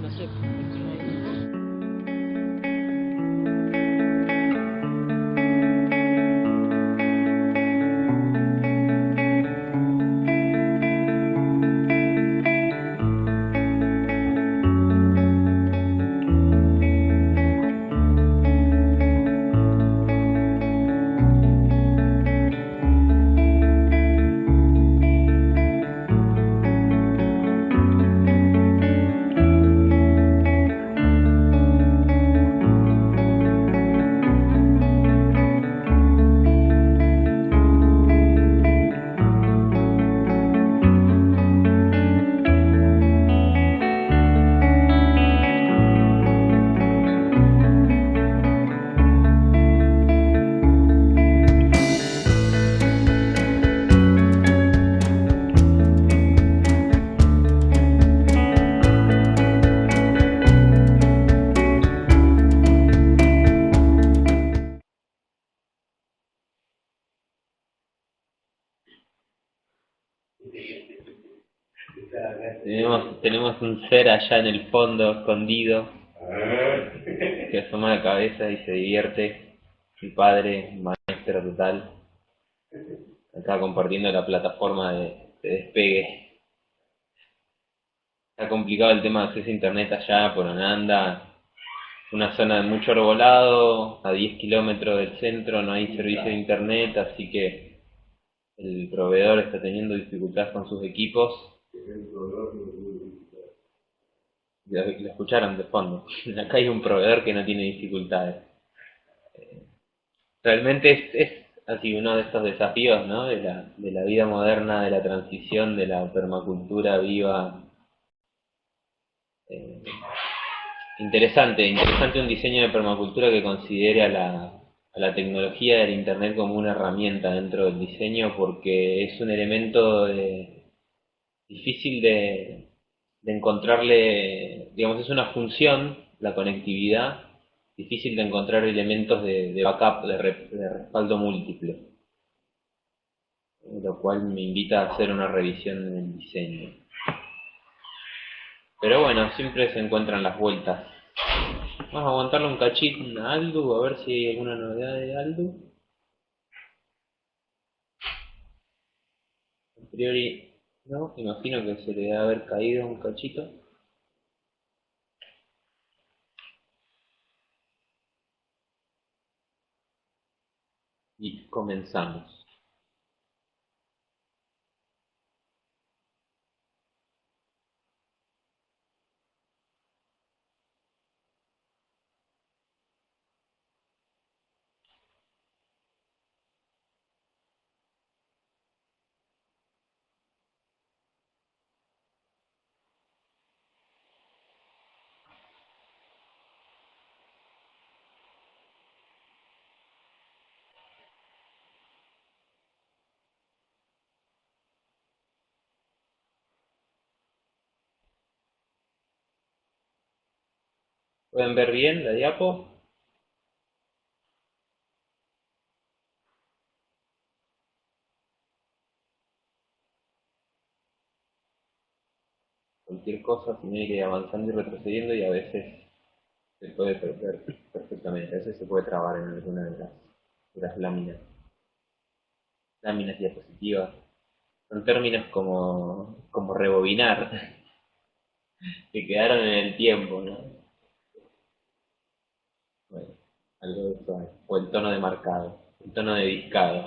no sé, cuestión ahí. Tenemos un ser allá en el fondo, escondido, que asoma la cabeza y se divierte. Mi padre, maestro total, acá compartiendo la plataforma de despegue. Está complicado el tema de acceso a internet allá por Ananda. Es una zona de mucho arbolado, a 10 kilómetros del centro no hay servicio de internet, así que el proveedor está teniendo dificultades con sus equipos. Lo escucharon de fondo. Acá hay un proveedor que no tiene dificultades. Realmente es así uno de estos desafíos, ¿no? De la vida moderna, de la transición, de la permacultura viva. Eh, interesante un diseño de permacultura que considere a la tecnología del Internet como una herramienta dentro del diseño, porque es un elemento difícil de encontrarle, digamos, es una función, la conectividad, difícil de encontrar elementos de backup, de respaldo múltiple, lo cual me invita a hacer una revisión en el diseño. Pero bueno, siempre se encuentran las vueltas. Vamos a aguantarle un cachín a Aldu, a ver si hay alguna novedad de Aldu. A priori, no, imagino que se le debe haber caído un cachito. Y comenzamos. ¿Pueden ver bien la diapo? Cualquier cosa se tiene que ir avanzando y retrocediendo y a veces se puede perder perfectamente. A veces se puede trabar en alguna de las láminas diapositivas. Son términos como rebobinar, que quedaron en el tiempo, ¿no? Bueno, algo de eso hay. O el tono de marcado, el tono de discado.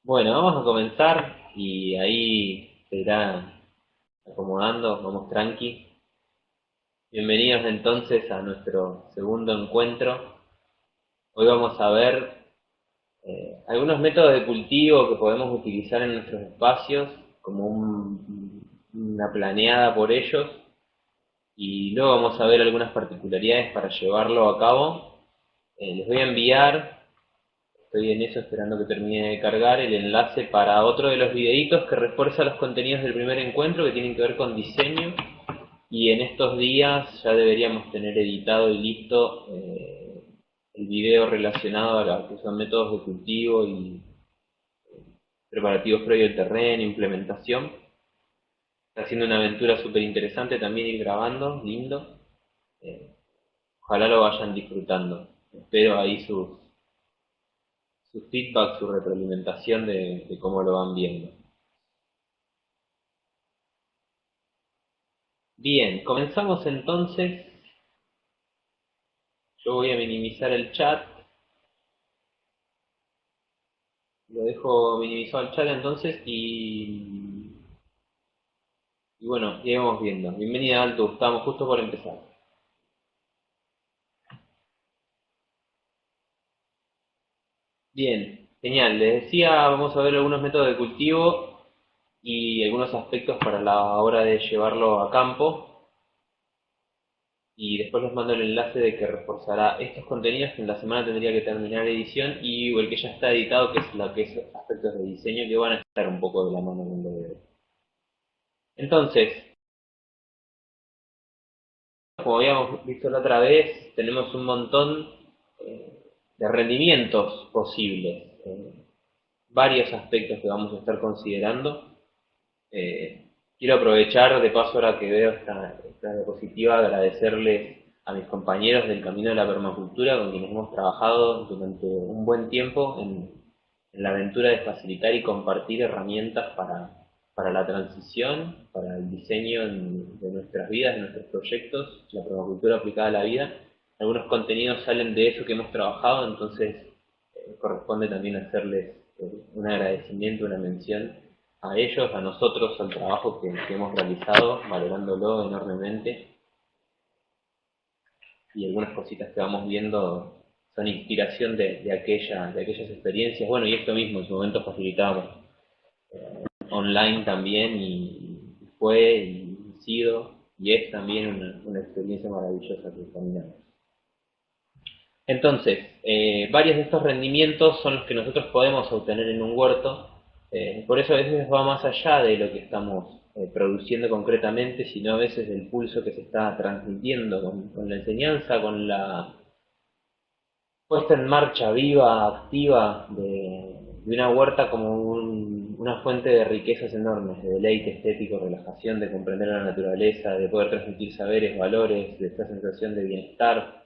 Bueno, vamos a comenzar y ahí se irá acomodando, vamos tranqui. Bienvenidos entonces a nuestro segundo encuentro. Hoy vamos a ver algunos métodos de cultivo que podemos utilizar en nuestros espacios, como una planeada por ellos, y luego vamos a ver algunas particularidades para llevarlo a cabo. Les voy a enviar, estoy en eso esperando que termine de cargar, el enlace para otro de los videitos que refuerza los contenidos del primer encuentro que tienen que ver con diseño, y en estos días ya deberíamos tener editado y listo el video relacionado a lo que son métodos de cultivo y preparativos previo al terreno, implementación. Está siendo una aventura súper interesante también ir grabando, lindo. Eh, Ojalá lo vayan disfrutando. Espero ahí su feedback, su retroalimentación de cómo lo van viendo. Bien, comenzamos entonces. Yo voy a minimizar el chat. Lo dejo minimizado el chat entonces y bueno, iremos viendo. Bienvenida Altu, estamos justo por empezar. Bien, genial. Les decía, vamos a ver algunos métodos de cultivo y algunos aspectos para la hora de llevarlo a campo. Y después les mando el enlace de que reforzará estos contenidos que en la semana tendría que terminar edición y el que ya está editado, que es lo que es aspectos de diseño que van a estar un poco de la mano con lo de hoy. Entonces, como habíamos visto la otra vez, tenemos un montón de rendimientos posibles, varios aspectos que vamos a estar considerando. Quiero aprovechar de paso ahora que veo esta diapositiva, agradecerles a mis compañeros del Camino de la Permacultura con quienes hemos trabajado durante un buen tiempo en la aventura de facilitar y compartir herramientas para la transición, para el diseño de nuestras vidas, de nuestros proyectos, la permacultura aplicada a la vida. Algunos contenidos salen de eso que hemos trabajado, entonces corresponde también hacerles un agradecimiento, una mención a ellos, a nosotros, al trabajo que hemos realizado, valorándolo enormemente, y algunas cositas que vamos viendo son inspiración de aquellas experiencias. Bueno, y esto mismo, en su momento facilitábamos online también, y fue, y ha sido, y es también una experiencia maravillosa que caminamos. Entonces, varios de estos rendimientos son los que nosotros podemos obtener en un huerto, por eso a veces va más allá de lo que estamos produciendo concretamente, sino a veces del pulso que se está transmitiendo con la enseñanza, con la puesta en marcha viva, activa de una huerta como una fuente de riquezas enormes, de deleite estético, relajación, de comprender la naturaleza, de poder transmitir saberes, valores, de esta sensación de bienestar,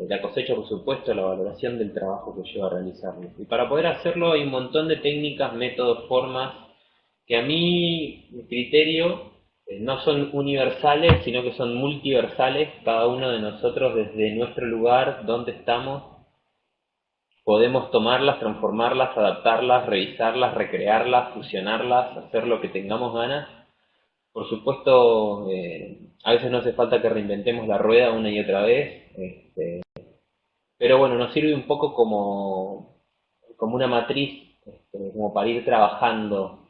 la cosecha, por supuesto, la valoración del trabajo que lleva a realizarlo. Y para poder hacerlo hay un montón de técnicas, métodos, formas, que a mi criterio no son universales, sino que son multiversales. Cada uno de nosotros desde nuestro lugar, donde estamos, podemos tomarlas, transformarlas, adaptarlas, revisarlas, recrearlas, fusionarlas, hacer lo que tengamos ganas. Por supuesto, a veces no hace falta que reinventemos la rueda una y otra vez, pero bueno, nos sirve un poco como una matriz, como para ir trabajando,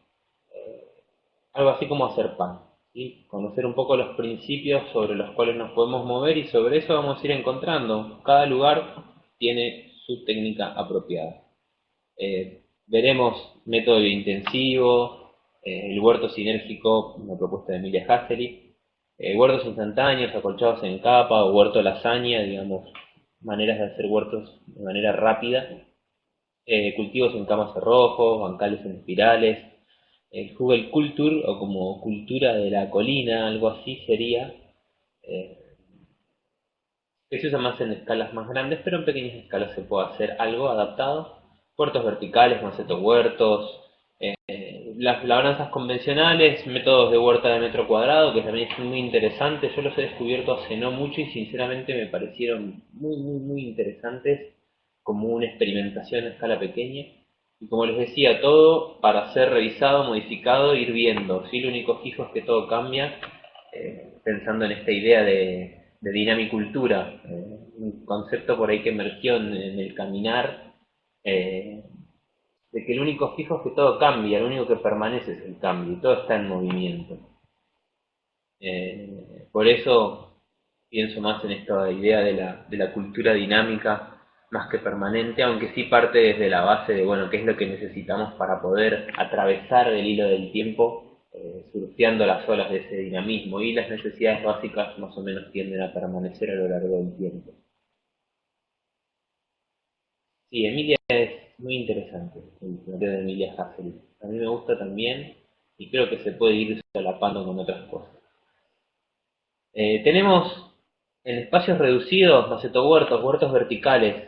algo así como hacer pan, ¿sí? Conocer un poco los principios sobre los cuales nos podemos mover y sobre eso vamos a ir encontrando. Cada lugar tiene su técnica apropiada. Veremos método intensivo, el huerto sinérgico, una propuesta de Emilia Hasselip, huertos instantáneos, acolchados en capa, o huerto lasaña, digamos, maneras de hacer huertos de manera rápida, cultivos en camas cerrojos, bancales en espirales, el Google Culture, o como cultura de la colina, algo así sería, eh, que se usa más en escalas más grandes, pero en pequeñas escalas se puede hacer algo adaptado. Huertos verticales, macetohuertos, las labranzas convencionales, métodos de huerta de metro cuadrado, que también es muy interesante. Yo los he descubierto hace no mucho y sinceramente me parecieron muy interesantes como una experimentación a escala pequeña. Y como les decía, todo para ser revisado, modificado, ir viendo. ¿Sí? Lo único fijo es que todo cambia, pensando en esta idea de dinamicultura, un concepto por ahí que emergió en el caminar, eh, de que el único fijo es que todo cambia, lo único que permanece es el cambio, y todo está en movimiento. Por eso pienso más en esta idea de la cultura dinámica más que permanente, aunque sí parte desde la base de, bueno, qué es lo que necesitamos para poder atravesar el hilo del tiempo, surfeando las olas de ese dinamismo, y las necesidades básicas más o menos tienden a permanecer a lo largo del tiempo. Sí, Emilia es muy interesante, el planteo de Emilia Hassel. A mí me gusta también, y creo que se puede ir solapando con otras cosas. Tenemos en espacios reducidos, macetohuertos, huertos verticales,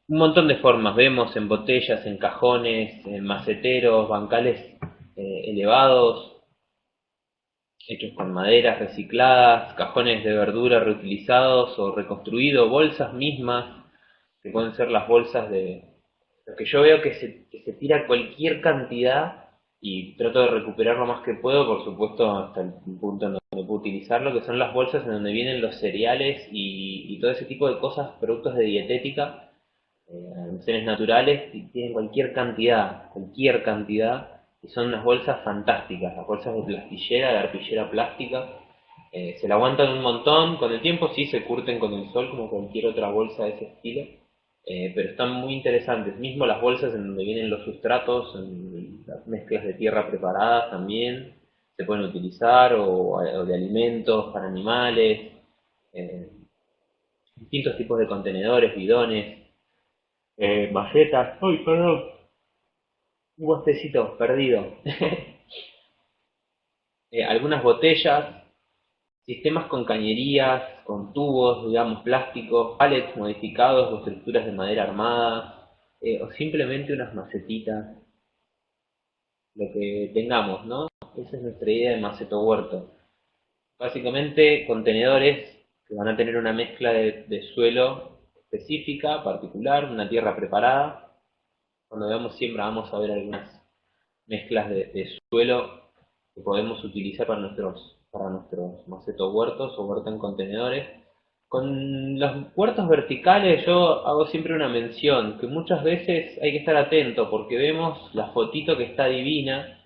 un montón de formas. Vemos en botellas, en cajones, en maceteros, bancales elevados, hechos con maderas recicladas, cajones de verdura reutilizados o reconstruidos, bolsas mismas, que pueden ser las bolsas de... Lo que yo veo que se tira cualquier cantidad y trato de recuperar lo más que puedo, por supuesto, hasta el punto en donde puedo utilizarlo, que son las bolsas en donde vienen los cereales y todo ese tipo de cosas, productos de dietética, almacenes naturales, y tienen cualquier cantidad, y son unas bolsas fantásticas, las bolsas de plastillera, de arpillera plástica, se la aguantan un montón, con el tiempo sí se curten con el sol como cualquier otra bolsa de ese estilo, pero están muy interesantes, mismo las bolsas en donde vienen los sustratos, en las mezclas de tierra preparadas también, se pueden utilizar, o de alimentos para animales, eh, distintos tipos de contenedores, bidones, macetas, uy, perdón, un bostecito perdido. Algunas botellas, sistemas con cañerías, con tubos, digamos, plásticos, palets modificados o estructuras de madera armada, o simplemente unas macetitas, lo que tengamos, ¿no? Esa es nuestra idea de maceto huerto. Básicamente, contenedores que van a tener una mezcla de suelo específica, particular, una tierra preparada. Cuando veamos siembra vamos a ver algunas mezclas de suelo que podemos utilizar para nuestros macetos huertos o huertos en contenedores. Con los huertos verticales yo hago siempre una mención, que muchas veces hay que estar atento porque vemos la fotito que está divina,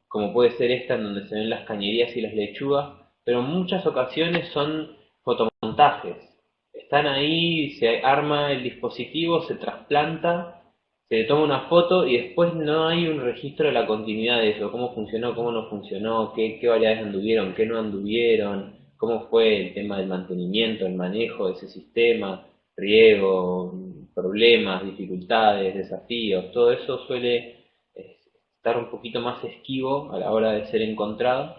como puede ser esta en donde se ven las cañerías y las lechugas, pero en muchas ocasiones son fotomontajes. Están ahí, se arma el dispositivo, se trasplanta, se le toma una foto y después no hay un registro de la continuidad de eso, cómo funcionó, cómo no funcionó, qué variedades anduvieron, qué no anduvieron, cómo fue el tema del mantenimiento, el manejo de ese sistema, riego, problemas, dificultades, desafíos, todo eso suele estar un poquito más esquivo a la hora de ser encontrado.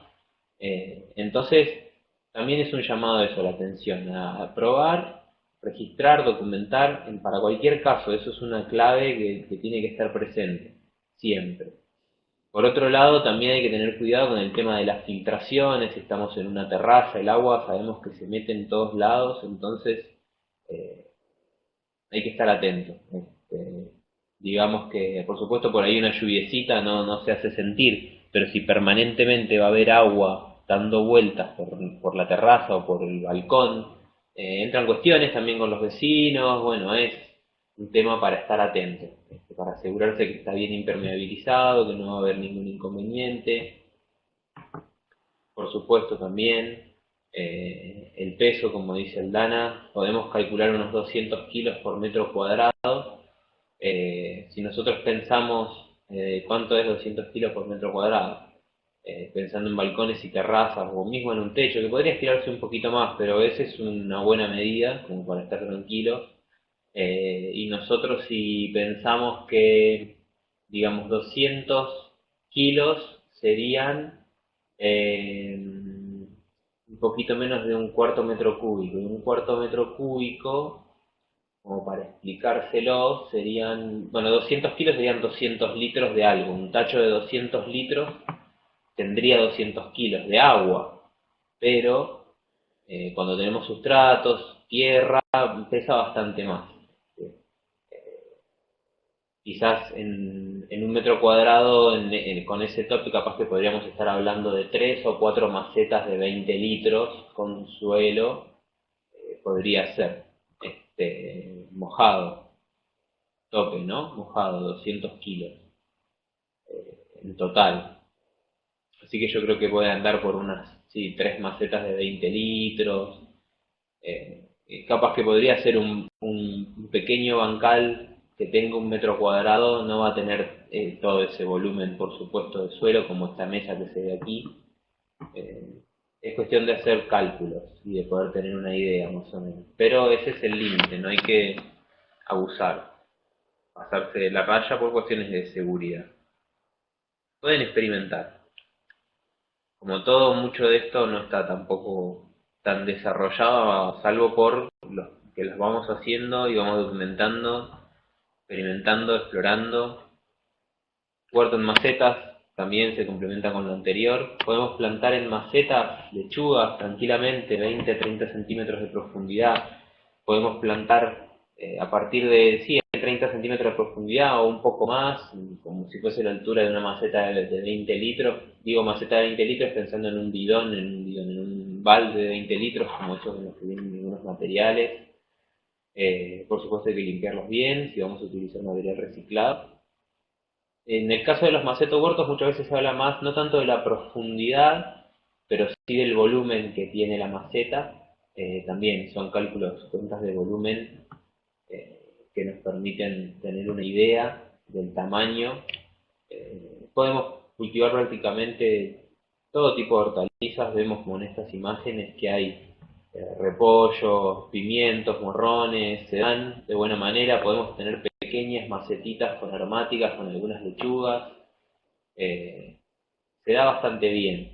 Entonces, también es un llamado a eso, la atención, a probar, registrar, documentar, para cualquier caso, eso es una clave que tiene que estar presente, siempre. Por otro lado, también hay que tener cuidado con el tema de las filtraciones, si estamos en una terraza, el agua sabemos que se mete en todos lados, entonces eh, hay que estar atento. Digamos que, por supuesto, por ahí una lluviecita no se hace sentir, pero si permanentemente va a haber agua dando vueltas por la terraza o por el balcón, entran cuestiones también con los vecinos, bueno, es un tema para estar atento, para asegurarse que está bien impermeabilizado, que no va a haber ningún inconveniente. Por supuesto también el peso, como dice Aldana, podemos calcular unos 200 kilos por metro cuadrado. Si nosotros pensamos cuánto es 200 kilos por metro cuadrado, pensando en balcones y terrazas o mismo en un techo, que podría estirarse un poquito más, pero esa es una buena medida como para estar tranquilos. Y nosotros si pensamos que, digamos, 200 kilos serían un poquito menos de un cuarto metro cúbico. Y un cuarto metro cúbico, como para explicárselo, serían, bueno, 200 kilos serían 200 litros de algo. Un tacho de 200 litros tendría 200 kilos de agua, pero cuando tenemos sustratos, tierra, pesa bastante más. Quizás en un metro cuadrado, con ese tope, capaz que podríamos estar hablando de 3 o 4 macetas de 20 litros con suelo, podría ser mojado, tope, ¿no? Mojado, 200 kilos en total. Así que yo creo que puede andar por unas, sí, 3 macetas de 20 litros. Capaz que podría ser un pequeño bancal que tenga un metro cuadrado, no va a tener todo ese volumen, por supuesto, de suelo como esta mesa que se ve aquí. Eh, es cuestión de hacer cálculos y de poder tener una idea más o menos. Pero ese es el límite, no hay que abusar, pasarse de la raya por cuestiones de seguridad. pueden experimentar. Como todo, mucho de esto no está tampoco tan desarrollado, salvo por los que los vamos haciendo y vamos documentando, experimentando, explorando. Huerto en macetas también se complementa con lo anterior. Podemos plantar en macetas lechugas tranquilamente, 20-30 centímetros de profundidad. Podemos plantar a partir de, sí, 30 centímetros de profundidad o un poco más, como si fuese la altura de una maceta de 20 litros. Digo maceta de 20 litros pensando en un bidón, en un balde de 20 litros, como esos en los que vienen algunos materiales. Por supuesto hay que limpiarlos bien, si vamos a utilizar material reciclado. En el caso de los macetos huertos muchas veces se habla más, no tanto de la profundidad, pero sí del volumen que tiene la maceta. También son cálculos, cuentas de volumen que nos permiten tener una idea del tamaño. Podemos cultivar prácticamente todo tipo de hortalizas. Vemos como en estas imágenes que hay repollos, pimientos, morrones, se dan de buena manera. Podemos tener pequeñas macetitas con aromáticas, con algunas lechugas. eh, Se da bastante bien.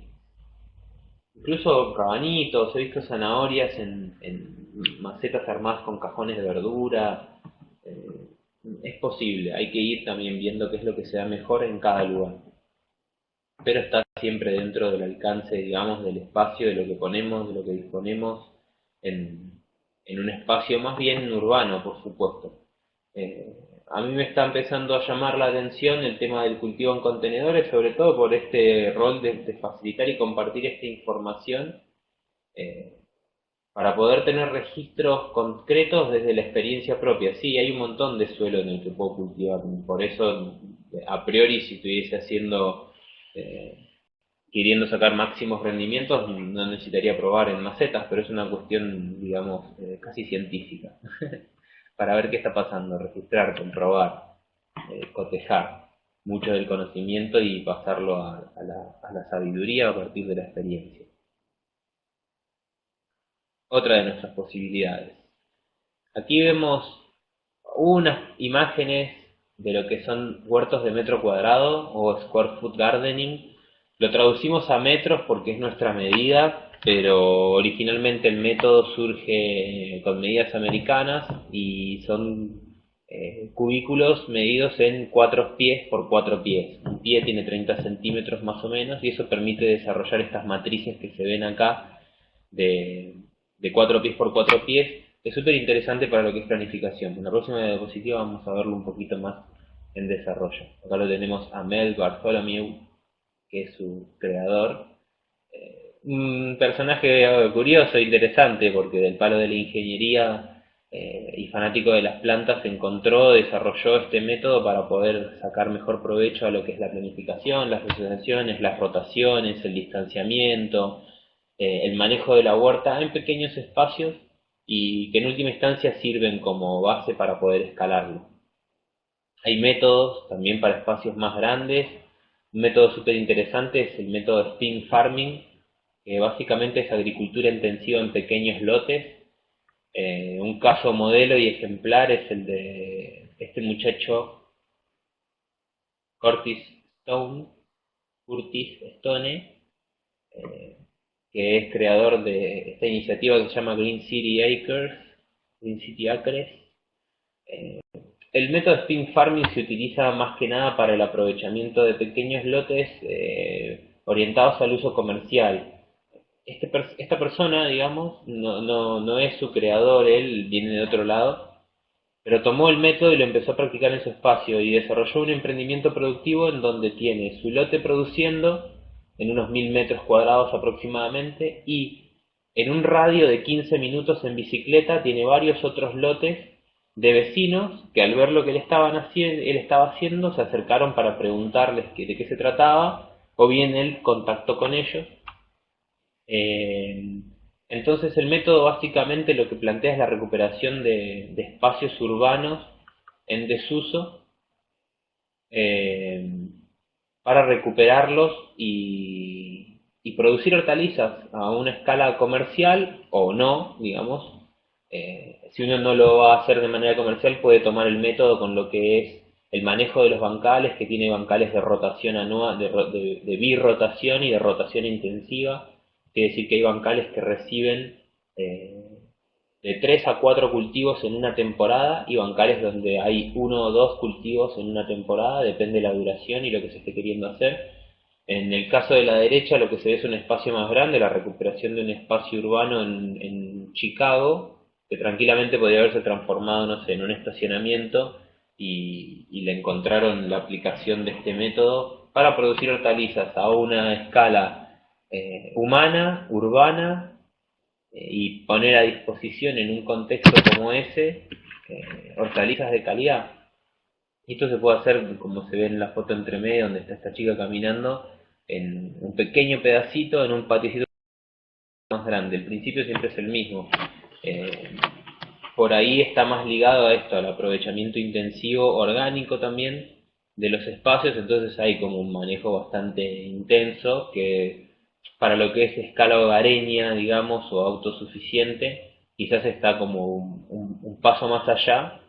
Incluso rabanitos, he visto zanahorias en macetas armadas con cajones de verdura. eh, es posible, hay que ir también viendo qué es lo que se da mejor en cada lugar. Pero está siempre dentro del alcance, digamos, del espacio, de lo que ponemos, de lo que disponemos en, en un espacio más bien urbano, por supuesto. Eh, a mí me está empezando a llamar la atención el tema del cultivo en contenedores, sobre todo por este rol de facilitar y compartir esta información eh, para poder tener registros concretos desde la experiencia propia. Sí, hay un montón de suelo en el que puedo cultivar, por eso a priori si estuviese haciendo, eh, queriendo sacar máximos rendimientos, no necesitaría probar en macetas, pero es una cuestión, digamos, casi científica, para ver qué está pasando, registrar, comprobar, cotejar mucho del conocimiento y pasarlo a la sabiduría a partir de la experiencia. Otra de nuestras posibilidades. Aquí vemos unas imágenes de lo que son huertos de metro cuadrado o square foot gardening. Lo traducimos a metros porque es nuestra medida, pero originalmente el método surge con medidas americanas y son cubículos medidos en 4 pies por 4 pies. Un pie tiene 30 centímetros más o menos y eso permite desarrollar estas matrices que se ven acá de, de 4 pies por 4 pies. Es súper interesante para lo que es planificación. En la próxima diapositiva vamos a verlo un poquito más en desarrollo. Acá lo tenemos a Mel Bartholomew, que es su creador. Un personaje curioso e interesante porque del palo de la ingeniería y fanático de las plantas encontró, desarrolló este método para poder sacar mejor provecho a lo que es la planificación, las asociaciones, las rotaciones, el distanciamiento, el manejo de la huerta en pequeños espacios y que en última instancia sirven como base para poder escalarlo. Hay métodos también para espacios más grandes. Un método súper interesante es el método Spin Farming, que básicamente es agricultura intensiva en pequeños lotes. Un caso modelo y ejemplar es el de este muchacho Curtis Stone, Curtis Stone, eh, que es creador de esta iniciativa que se llama Green City Acres. Eh, el método Spin Farming se utiliza más que nada para el aprovechamiento de pequeños lotes orientados al uso comercial. Esta persona, digamos, no es su creador, él viene de otro lado, pero tomó el método y lo empezó a practicar en su espacio y desarrolló un emprendimiento productivo en donde tiene su lote produciendo en unos 1000 metros cuadrados aproximadamente y en un radio de 15 minutos en bicicleta tiene varios otros lotes de vecinos que al ver lo que él estaba haciendo se acercaron para preguntarles de qué se trataba o bien él contactó con ellos. Eh, entonces el método básicamente lo que plantea es la recuperación de espacios urbanos en desuso eh, para recuperarlos y producir hortalizas a una escala comercial o no, digamos. Si uno no lo va a hacer de manera comercial puede tomar el método con lo que es el manejo de los bancales, que tiene bancales de rotación anual, de birrotación y de rotación intensiva. Quiere decir que hay bancales que reciben de 3 a 4 cultivos en una temporada y bancales donde hay uno o dos cultivos en una temporada, depende de la duración y lo que se esté queriendo hacer. En el caso de la derecha lo que se ve es un espacio más grande, la recuperación de un espacio urbano en Chicago, que tranquilamente podría haberse transformado, no sé, en un estacionamiento y le encontraron la aplicación de este método para producir hortalizas a una escala humana, urbana, y poner a disposición en un contexto como ese hortalizas de calidad. Esto se puede hacer, como se ve en la foto entre medio, donde está esta chica caminando, en un pequeño pedacito, en un patiocito más grande. El principio siempre es el mismo. Eh, por ahí está más ligado a esto, al aprovechamiento intensivo orgánico también de los espacios, entonces hay como un manejo bastante intenso que para lo que es escala hogareña, digamos, o autosuficiente, quizás está como un paso más allá.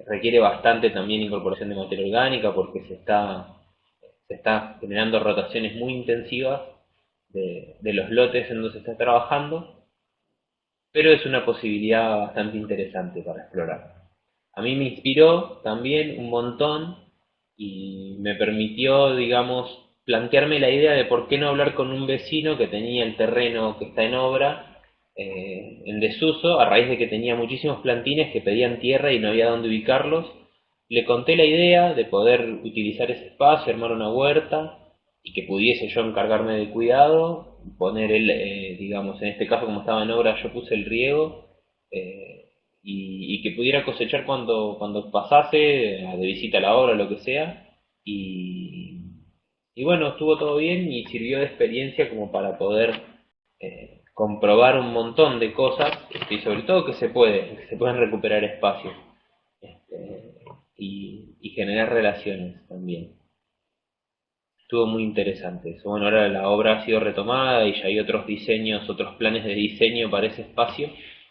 Requiere bastante también incorporación de materia orgánica porque se está generando rotaciones muy intensivas de los lotes en donde se está trabajando, pero es una posibilidad bastante interesante para explorar. A mí me inspiró también un montón y me permitió, digamos, plantearme la idea de por qué no hablar con un vecino que tenía el terreno que está en obra, en desuso, a raíz de que tenía muchísimos plantines que pedían tierra y no había dónde ubicarlos. Le conté la idea de poder utilizar ese espacio, armar una huerta y que pudiese yo encargarme del cuidado, poner el, digamos, en este caso como estaba en obra yo puse el riego, y que pudiera cosechar cuando pasase de visita a la obra o lo que sea. Y, y bueno, estuvo todo bien y sirvió de experiencia como para poder comprobar un montón de cosas, y sobre todo que se pueden recuperar espacios, y generar relaciones también. Estuvo muy interesante eso. Bueno, ahora la obra ha sido retomada y ya hay otros diseños, otros planes de diseño para ese espacio.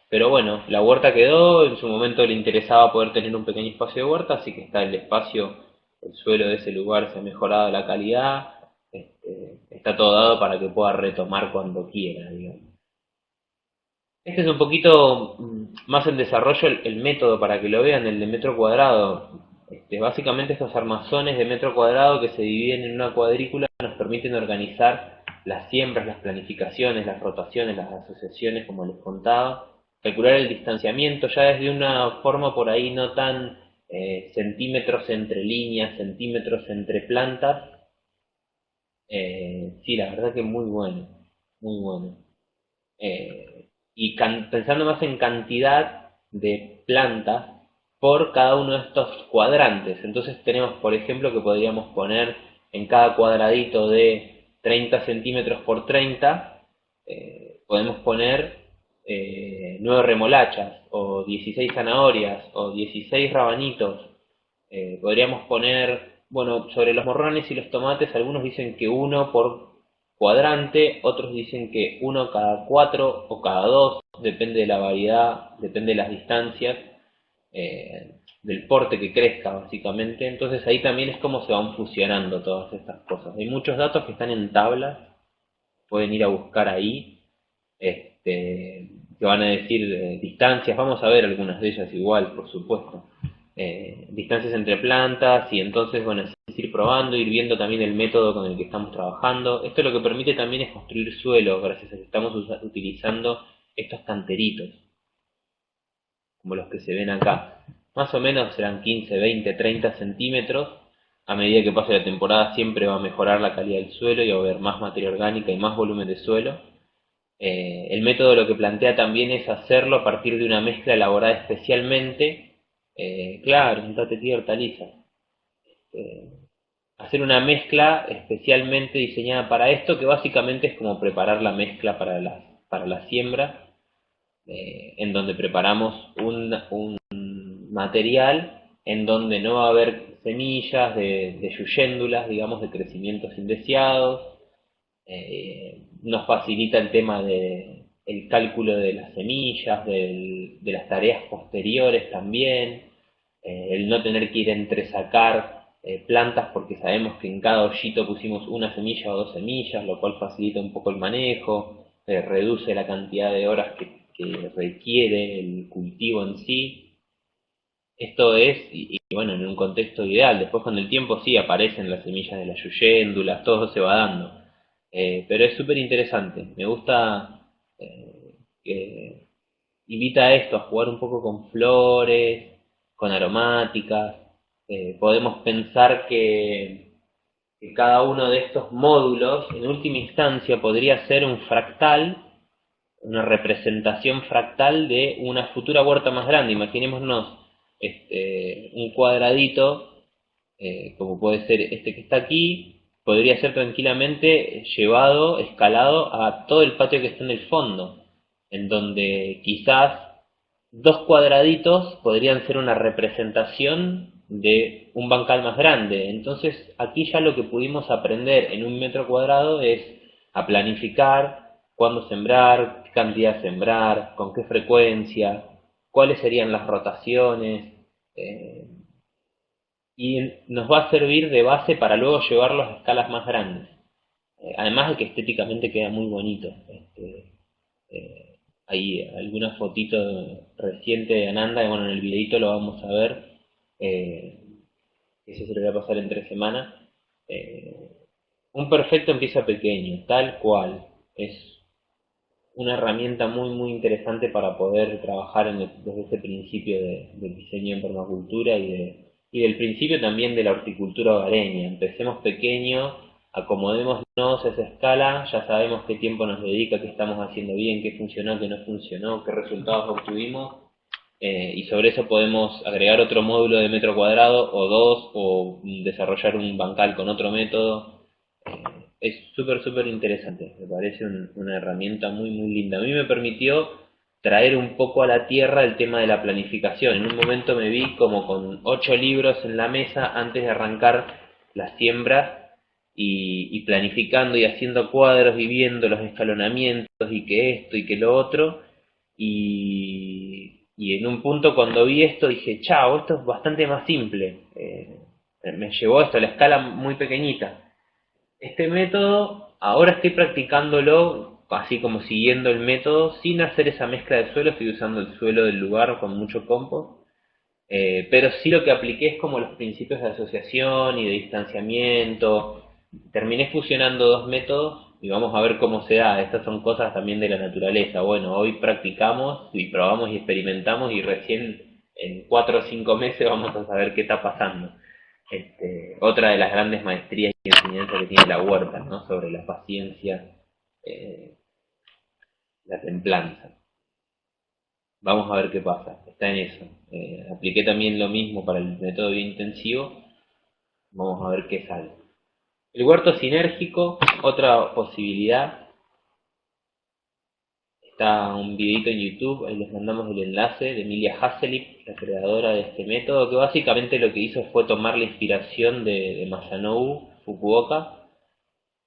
Pero bueno, la huerta quedó, en su momento le interesaba poder tener un pequeño espacio de huerta, así que está el espacio, el suelo de ese lugar se ha mejorado la calidad, está todo dado para que pueda retomar cuando quiera, digamos. Este es un poquito más en desarrollo el método para que lo vean, el de metro cuadrado. Básicamente estos armazones de metro cuadrado que se dividen en una cuadrícula nos permiten organizar las siembras, las planificaciones, las rotaciones, las asociaciones, como les contaba, calcular el distanciamiento ya desde una forma por ahí no tan centímetros entre líneas, centímetros entre plantas. Sí, la verdad que muy bueno, muy bueno. Y pensando más en cantidad de plantas por cada uno de estos cuadrantes. Entonces tenemos, por ejemplo, que podríamos poner en cada cuadradito de 30 centímetros por 30, podemos poner 9 remolachas, o 16 zanahorias, o 16 rabanitos. Podríamos poner, bueno, sobre los morrones y los tomates, algunos dicen que uno por cuadrante, otros dicen que uno cada cuatro o cada dos, depende de la variedad, depende de las distancias, del porte que crezca básicamente. Entonces ahí también es como se van fusionando todas estas cosas. Hay muchos datos que están en tablas, pueden ir a buscar ahí, que van a decir distancias, vamos a ver algunas de ellas igual, por supuesto. Distancias entre plantas y entonces, bueno, es ir probando, ir viendo también el método con el que estamos trabajando. Esto lo que permite también es construir suelo, gracias a que estamos utilizando estos canteritos, como los que se ven acá. Más o menos serán 15, 20, 30 centímetros. A medida que pase la temporada siempre va a mejorar la calidad del suelo y va a haber más materia orgánica y más volumen de suelo. El método lo que plantea también es hacerlo a partir de una mezcla elaborada especialmente, claro, un tate de hortalizas. Eh, Hacer una mezcla especialmente diseñada para esto, que básicamente es como preparar la mezcla para la siembra, en donde preparamos un material en donde no va a haber semillas de yuyéndulas, digamos, de crecimientos indeseados. Nos facilita el tema de el cálculo de las semillas, de las tareas posteriores también. el no tener que ir a entresacar plantas porque sabemos que en cada hoyito pusimos una semilla o dos semillas, lo cual facilita un poco el manejo, reduce la cantidad de horas que requiere el cultivo en sí. Esto es, y bueno, en un contexto ideal. Después con el tiempo sí aparecen las semillas de las yuyéndulas, todo se va dando. Pero es súper interesante. Me gusta que invita a esto, a jugar un poco con flores, con aromáticas. Podemos pensar que cada uno de estos módulos, en última instancia, podría ser un fractal, una representación fractal de una futura huerta más grande. Imaginémonos un cuadradito, como puede ser este que está aquí, podría ser tranquilamente llevado, escalado a todo el patio que está en el fondo, en donde quizás dos cuadraditos podrían ser una representación de un bancal más grande. Entonces aquí ya lo que pudimos aprender en un metro cuadrado es a planificar cuándo sembrar, qué cantidad sembrar, con qué frecuencia, cuáles serían las rotaciones, eh, y nos va a servir de base para luego llevarlo a escalas más grandes. Además de que estéticamente queda muy bonito. Hay alguna fotito reciente de Ananda, y bueno, en el videito lo vamos a ver. eh, Eso se lo voy a pasar entre semana. Eh, un perfecto empieza pequeño, tal cual. Es una herramienta muy muy interesante para poder trabajar desde ese principio del diseño en permacultura y del principio también de la horticultura hogareña. Empecemos pequeño, acomodémonos a esa escala, ya sabemos qué tiempo nos dedica, qué estamos haciendo bien, qué funcionó, qué no funcionó, qué resultados obtuvimos, y sobre eso podemos agregar otro módulo de metro cuadrado o dos, o desarrollar un bancal con otro método. Es súper, súper interesante, me parece una herramienta muy, muy linda. A mí me permitió traer un poco a la tierra el tema de la planificación. En un momento me vi como con 8 libros en la mesa antes de arrancar las siembras y planificando y haciendo cuadros y viendo los escalonamientos y que esto y que lo otro. Y en un punto cuando vi esto dije, chao, esto es bastante más simple. Me llevó esto a la escala muy pequeñita. Este método, ahora estoy practicándolo, así como siguiendo el método, sin hacer esa mezcla de suelo, estoy usando el suelo del lugar con mucho compost, pero sí lo que apliqué es como los principios de asociación y de distanciamiento. Terminé fusionando dos métodos y vamos a ver cómo se da. Estas son cosas también de la naturaleza. Bueno, hoy practicamos y probamos y experimentamos y recién en 4 o 5 meses vamos a saber qué está pasando. Otra de las grandes maestrías y enseñanzas que tiene la huerta, ¿no? Sobre la paciencia, eh, la templanza. Vamos a ver qué pasa, está en eso. Apliqué también lo mismo para el método biointensivo, vamos a ver qué sale. El huerto sinérgico, otra posibilidad, está un videito en YouTube, ahí les mandamos el enlace de Emilia Haselik, la creadora de este método, que básicamente lo que hizo fue tomar la inspiración de Masanobu Fukuoka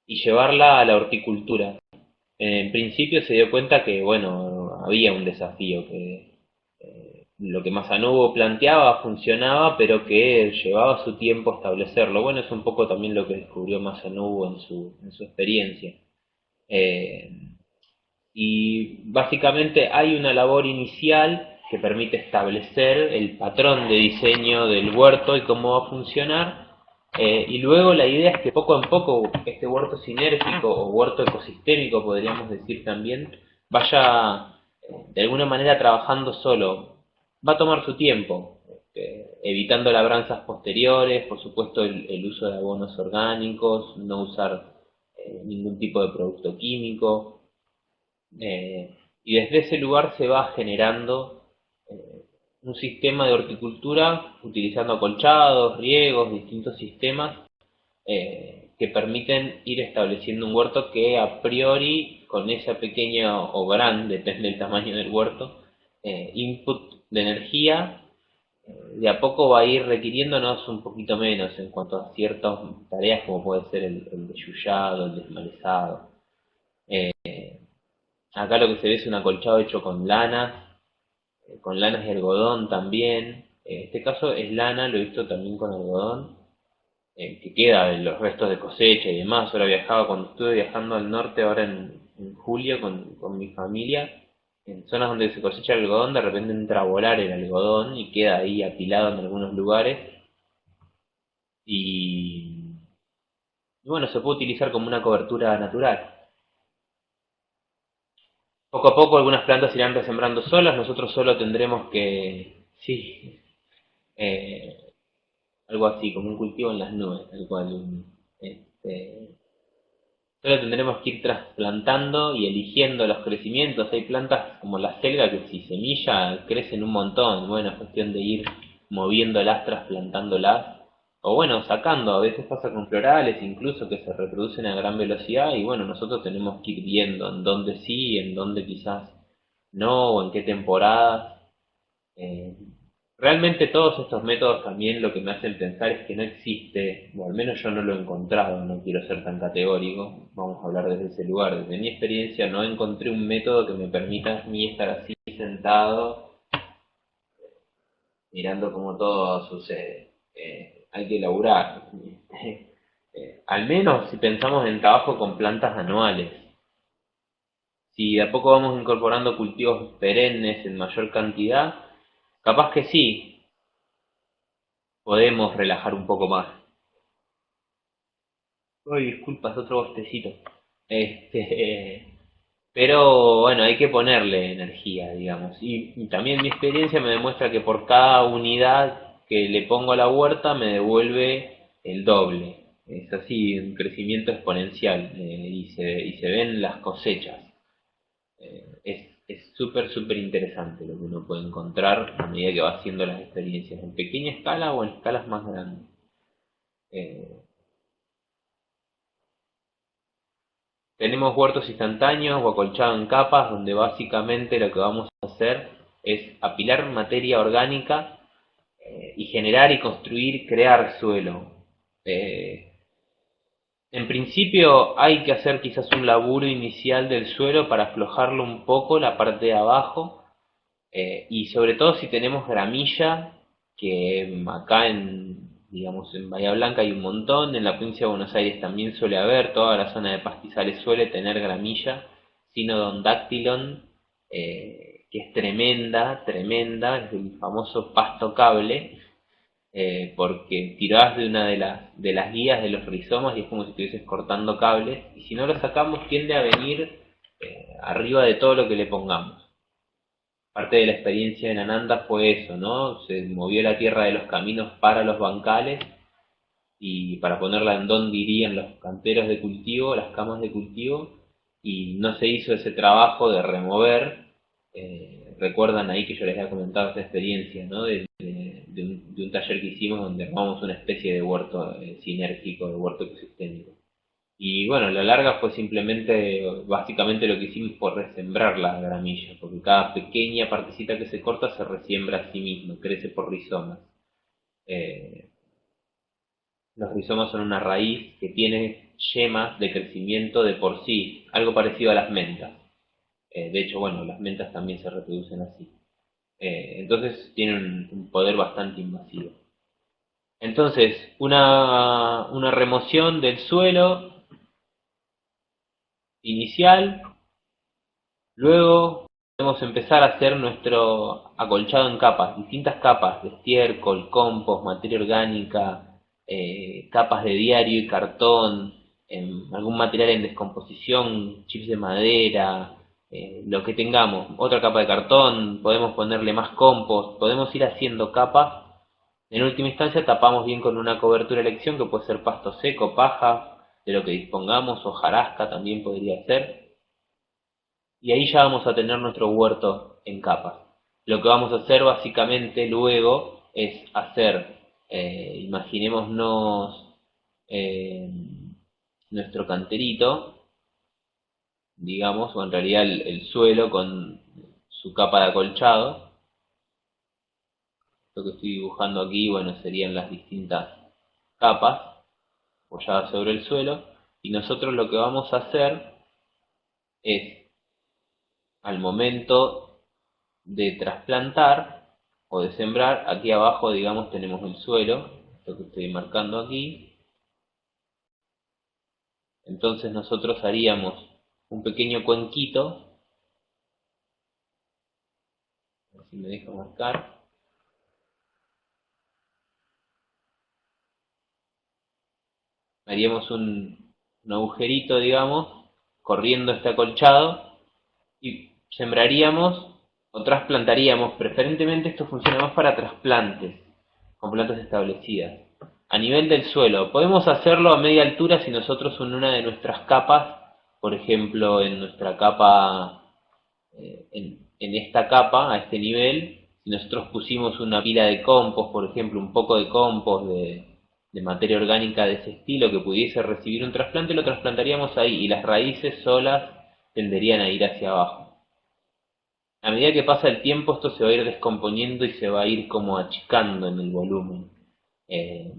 y llevarla a la horticultura. En principio se dio cuenta que, bueno, había un desafío, que lo que Masanobu planteaba funcionaba, pero que llevaba su tiempo establecerlo. Bueno, es un poco también lo que descubrió Masanobu en su experiencia. Eh, y básicamente hay una labor inicial que permite establecer el patrón de diseño del huerto y cómo va a funcionar. Y luego la idea es que poco a poco este huerto sinérgico o huerto ecosistémico, podríamos decir también, vaya de alguna manera trabajando solo. Va a tomar su tiempo, evitando labranzas posteriores, por supuesto el uso de abonos orgánicos, no usar ningún tipo de producto químico, y desde ese lugar se va generando un sistema de horticultura utilizando acolchados, riegos, distintos sistemas que permiten ir estableciendo un huerto que a priori, con esa pequeña o gran, depende del tamaño del huerto, input de energía, de a poco va a ir requiriéndonos un poquito menos en cuanto a ciertas tareas como puede ser el desuyado, el desmalezado. Acá lo que se ve es un acolchado hecho con lanas y algodón también. En este caso es lana, lo he visto también con algodón, que queda de los restos de cosecha y demás. Ahora viajaba, cuando estuve viajando al norte, ahora en julio con mi familia, en zonas donde se cosecha el algodón, de repente entra a volar el algodón y queda ahí apilado en algunos lugares. Y bueno, se puede utilizar como una cobertura natural. Poco a poco algunas plantas irán resembrando solas, nosotros solo tendremos que, sí, eh, algo así, como un cultivo en las nubes, tal cual. Este, Solo tendremos que ir trasplantando y eligiendo los crecimientos. Hay plantas como la selga que si semilla crecen un montón. Bueno, es cuestión de ir moviéndolas, trasplantándolas. O bueno, sacando. A veces pasa con florales incluso que se reproducen a gran velocidad. Y bueno, nosotros tenemos que ir viendo en dónde sí, en dónde quizás no, o en qué temporadas. Eh, Realmente todos estos métodos también lo que me hacen pensar es que no existe, o al menos yo no lo he encontrado, no quiero ser tan categórico, vamos a hablar desde ese lugar. Desde mi experiencia no encontré un método que me permita a mí estar así sentado mirando cómo todo sucede. Hay que laburar. Al menos si pensamos en trabajo con plantas anuales. Si de a poco vamos incorporando cultivos perennes en mayor cantidad, capaz que sí, podemos relajar un poco más. Ay, disculpas, otro bostecito. Este, pero bueno, hay que ponerle energía, digamos. Y también mi experiencia me demuestra que por cada unidad que le pongo a la huerta me devuelve el doble. Es así, un crecimiento exponencial, y se ven las cosechas. Es súper, súper interesante lo que uno puede encontrar a medida que va haciendo las experiencias, en pequeña escala o en escalas más grandes. Eh, Tenemos huertos instantáneos o acolchados en capas, donde básicamente lo que vamos a hacer es apilar materia orgánica, y generar y construir, crear suelo. Eh, en principio hay que hacer quizás un laburo inicial del suelo para aflojarlo un poco la parte de abajo, y sobre todo si tenemos gramilla, que acá digamos, en Bahía Blanca hay un montón, en la provincia de Buenos Aires también suele haber, toda la zona de pastizales suele tener gramilla, Cynodon dactylon, que es tremenda, tremenda, es el famoso pasto cable, porque tirás de una de las guías de los rizomas y es como si estuvieses cortando cables, y si no lo sacamos tiende a venir arriba de todo lo que le pongamos. Parte de la experiencia en Ananda fue eso, ¿no? Se movió la tierra de los caminos para los bancales y para ponerla en donde irían los canteros de cultivo, las camas de cultivo, y no se hizo ese trabajo de remover. Recuerdan ahí que yo les había comentado esta experiencia, ¿no? De un taller que hicimos donde armamos una especie de huerto sinérgico, de huerto ecosistémico. Y bueno, a la larga fue simplemente, básicamente lo que hicimos fue resembrar la gramilla, porque cada pequeña partecita que se corta se resiembra a sí misma, crece por rizomas. Eh, los rizomas son una raíz que tiene yemas de crecimiento de por sí, algo parecido a las mentas. De hecho, bueno, las mentas también se reproducen así. Entonces tienen un poder bastante invasivo. Entonces, una remoción del suelo inicial. Luego podemos empezar a hacer nuestro acolchado en capas, distintas capas de estiércol, compost, materia orgánica, capas de diario y cartón, algún material en descomposición, chips de madera, lo que tengamos, otra capa de cartón, podemos ponerle más compost, podemos ir haciendo capas. En última instancia tapamos bien con una cobertura de elección que puede ser pasto seco, paja, de lo que dispongamos, hojarasca también podría ser, y ahí ya vamos a tener nuestro huerto en capas. Lo que vamos a hacer básicamente luego es hacer, imaginémonos eh, nuestro canterito, digamos, o en realidad el suelo con su capa de acolchado. Lo que estoy dibujando aquí, bueno, serían las distintas capas apoyadas sobre el suelo, y nosotros lo que vamos a hacer es, al momento de trasplantar, o de sembrar. Aquí abajo, digamos, tenemos el suelo, lo que estoy marcando aquí. Entonces nosotros haríamos un pequeño cuenquito, a ver si me deja marcar. Haríamos un agujerito, digamos, corriendo este acolchado y sembraríamos o trasplantaríamos. Preferentemente esto funciona más para trasplantes, con plantas establecidas. A nivel del suelo, podemos hacerlo a media altura si nosotros en una de nuestras capas, por ejemplo en nuestra capa, en esta capa, a este nivel, si nosotros pusimos una pila de compost, por ejemplo, un poco de compost de materia orgánica de ese estilo que pudiese recibir un trasplante, lo trasplantaríamos ahí y las raíces solas tenderían a ir hacia abajo. A medida que pasa el tiempo esto se va a ir descomponiendo y se va a ir como achicando en el volumen. Eh,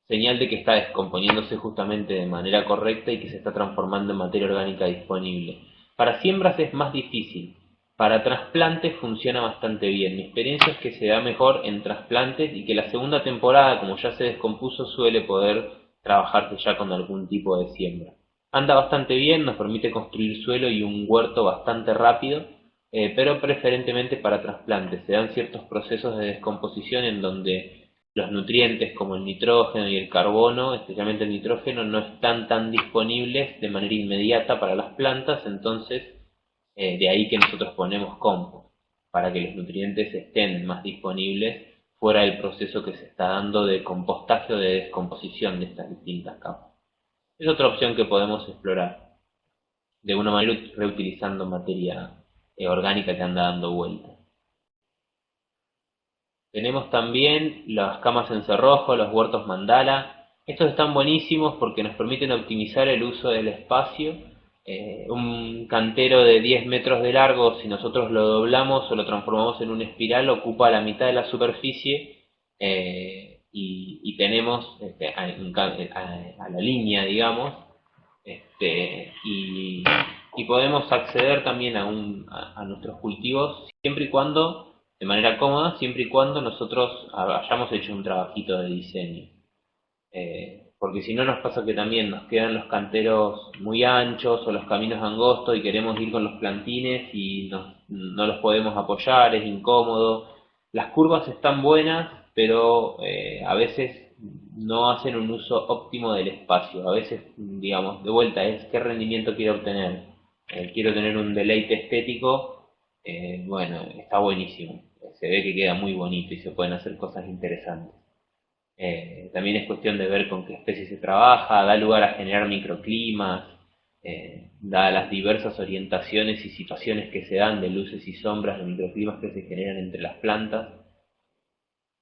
Señal de que está descomponiéndose justamente de manera correcta y que se está transformando en materia orgánica disponible. Para siembras es más difícil, para trasplantes funciona bastante bien. Mi experiencia es que se da mejor en trasplantes y que la segunda temporada, como ya se descompuso, suele poder trabajarse ya con algún tipo de siembra. Anda bastante bien, nos permite construir suelo y un huerto bastante rápido, pero preferentemente para trasplantes. Se dan ciertos procesos de descomposición en donde los nutrientes como el nitrógeno y el carbono, especialmente el nitrógeno, no están tan disponibles de manera inmediata para las plantas, entonces de ahí que nosotros ponemos compost, para que los nutrientes estén más disponibles fuera del proceso que se está dando de compostaje o de descomposición de estas distintas capas. Es otra opción que podemos explorar, de una manera reutilizando materia orgánica que anda dando vuelta. Tenemos también las camas en cerrojo, los huertos mandala. Estos están buenísimos porque nos permiten optimizar el uso del espacio. Un cantero de 10 metros de largo, si nosotros lo doblamos o lo transformamos en una espiral, ocupa la mitad de la superficie, y tenemos a la línea, digamos, y podemos acceder también a nuestros cultivos siempre y cuando, de manera cómoda, siempre y cuando nosotros hayamos hecho un trabajito de diseño. Porque si no nos pasa que también nos quedan los canteros muy anchos o los caminos angostos y queremos ir con los plantines y no los podemos apoyar, es incómodo. Las curvas están buenas, pero a veces no hacen un uso óptimo del espacio. A veces, digamos, de vuelta es qué rendimiento quiero obtener. Quiero tener un deleite estético, bueno, está buenísimo. Se ve que queda muy bonito y se pueden hacer cosas interesantes. También es cuestión de ver con qué especie se trabaja, da lugar a generar microclimas, da las diversas orientaciones y situaciones que se dan de luces y sombras de microclimas que se generan entre las plantas.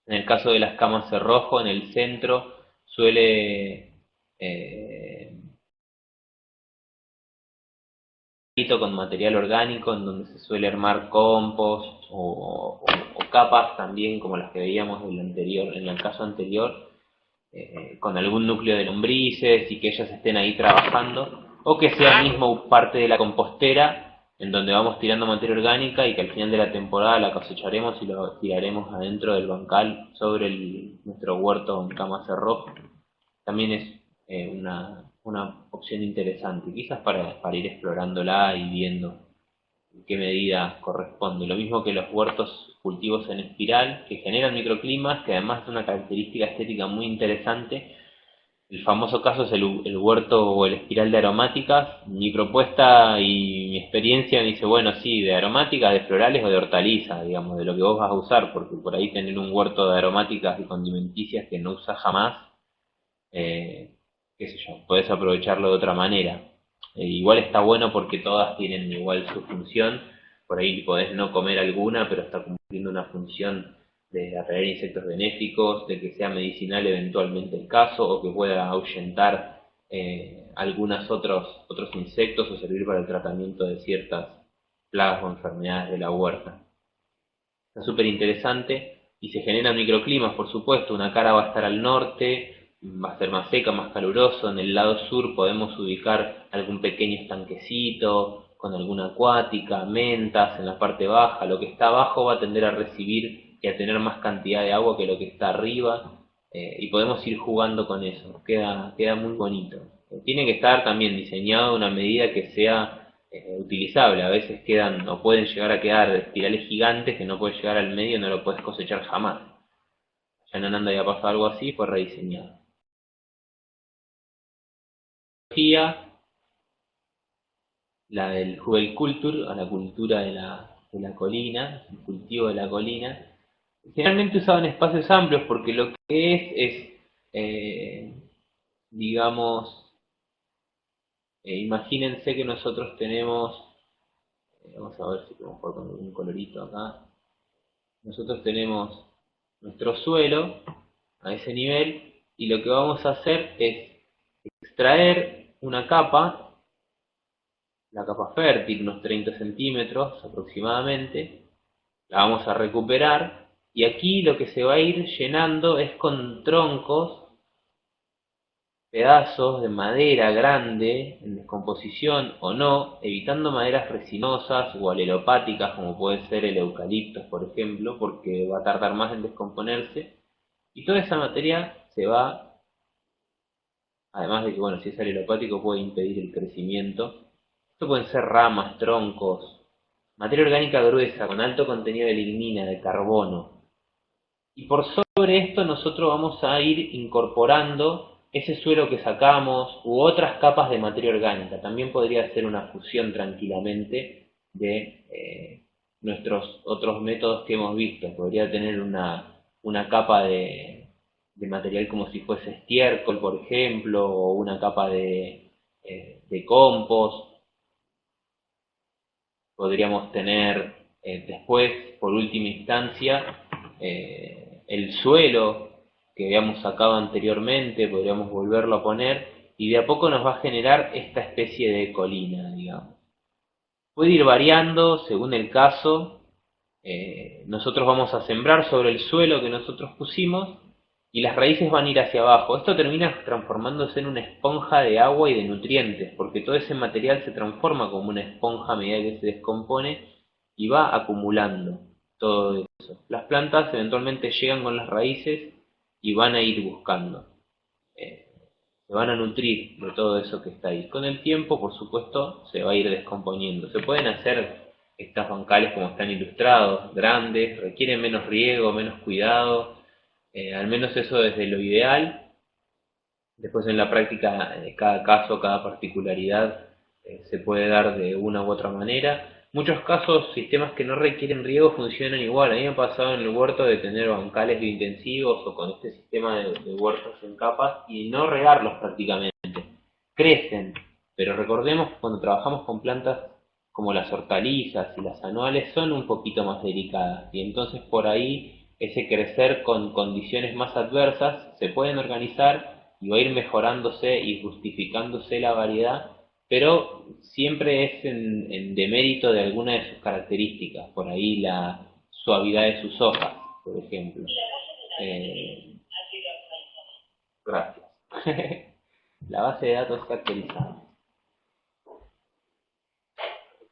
En el caso de las camas cerrojo, en el centro suele con material orgánico en donde se suele armar compost o capas también como las que veíamos en el caso anterior, con algún núcleo de lombrices y que ellas estén ahí trabajando, o que sea mismo parte de la compostera en donde vamos tirando materia orgánica y que al final de la temporada la cosecharemos y lo tiraremos adentro del bancal sobre nuestro huerto en cama cerrojo. También es una opción interesante, quizás para ir explorándola y viendo en qué medida corresponde. Lo mismo que los huertos cultivos en espiral, que generan microclimas, que además es una característica estética muy interesante. El famoso caso es el huerto o el espiral de aromáticas. Mi propuesta y mi experiencia me dice, bueno, sí, de aromáticas, de florales o de hortalizas, digamos, de lo que vos vas a usar, porque por ahí tener un huerto de aromáticas y condimenticias que no usas jamás, qué sé yo, podés aprovecharlo de otra manera. Igual está bueno porque todas tienen igual su función, por ahí podés no comer alguna, pero está cumpliendo una función de atraer insectos benéficos, de que sea medicinal eventualmente el caso, o que pueda ahuyentar algunos otros insectos o servir para el tratamiento de ciertas plagas o enfermedades de la huerta. Está súper interesante y se generan microclimas, por supuesto. Una cara va a estar al norte, va a ser más seca, más caluroso. En el lado sur podemos ubicar algún pequeño estanquecito con alguna acuática, mentas en la parte baja. Lo que está abajo va a tender a recibir y a tener más cantidad de agua que lo que está arriba, y podemos ir jugando con eso, queda muy bonito. Tiene que estar también diseñado de una medida que sea utilizable. A veces quedan o pueden llegar a quedar espirales gigantes que no puedes llegar al medio, no lo puedes cosechar jamás. Ya en Ananda había pasado algo así, fue rediseñado. La del Jugelkultur, o la cultura de la colina, el cultivo de la colina, generalmente usado en espacios amplios porque lo que eh, digamos, imagínense que nosotros tenemos, vamos a ver si podemos jugar con un colorito acá, nosotros tenemos nuestro suelo a ese nivel y lo que vamos a hacer es extraer una capa, la capa fértil, unos 30 centímetros aproximadamente, la vamos a recuperar y aquí lo que se va a ir llenando es con troncos, pedazos de madera grande en descomposición o no, evitando maderas resinosas o aleropáticas como puede ser el eucalipto, por ejemplo, porque va a tardar más en descomponerse. Y toda esa materia se va, además de que, bueno, si es aleropático puede impedir el crecimiento. Esto pueden ser ramas, troncos, materia orgánica gruesa con alto contenido de lignina, de carbono. Y por sobre esto nosotros vamos a ir incorporando ese suelo que sacamos u otras capas de materia orgánica. También podría ser una fusión tranquilamente de nuestros otros métodos que hemos visto. Podría tener una capa de material como si fuese estiércol, por ejemplo, o una capa de compost. Podríamos tener después, por última instancia, el suelo que habíamos sacado anteriormente, podríamos volverlo a poner y de a poco nos va a generar esta especie de colina, digamos. Puede ir variando según el caso. Nosotros vamos a sembrar sobre el suelo que nosotros pusimos y las raíces van a ir hacia abajo. Esto termina transformándose en una esponja de agua y de nutrientes, porque todo ese material se transforma como una esponja a medida que se descompone y va acumulando todo eso. Las plantas eventualmente llegan con las raíces y van a ir buscando. Eh, Se van a nutrir de todo eso que está ahí. Con el tiempo, por supuesto, se va a ir descomponiendo. Se pueden hacer estas bancales como están ilustrados, grandes, requieren menos riego, menos cuidado, al menos eso desde lo ideal. Después en la práctica, cada caso, cada particularidad se puede dar de una u otra manera. Muchos casos, sistemas que no requieren riego funcionan igual. A mí me ha pasado en el huerto de tener bancales biointensivos o con este sistema de huertos en capas y no regarlos prácticamente. Crecen, pero recordemos que cuando trabajamos con plantas como las hortalizas y las anuales son un poquito más delicadas y entonces por ahí ese crecer con condiciones más adversas se pueden organizar y va a ir mejorándose y justificándose la variedad, pero siempre es en demérito de alguna de sus características, por ahí la suavidad de sus hojas, por ejemplo. Eh, Gracias. La base de datos está actualizada.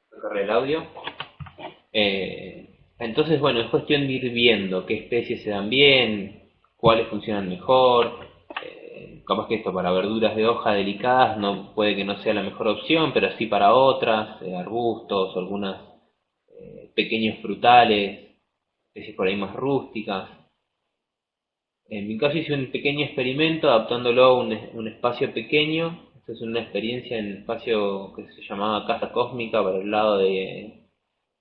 Corre el audio. Entonces, bueno, es cuestión de ir viendo qué especies se dan bien, cuáles funcionan mejor. Capaz que esto para verduras de hoja delicadas no puede que no sea la mejor opción, pero sí para otras, arbustos, algunas pequeños frutales, especies por ahí más rústicas. En mi caso hice un pequeño experimento adaptándolo a un espacio pequeño. Esta es una experiencia en un espacio que se llamaba Casa Cósmica para el lado de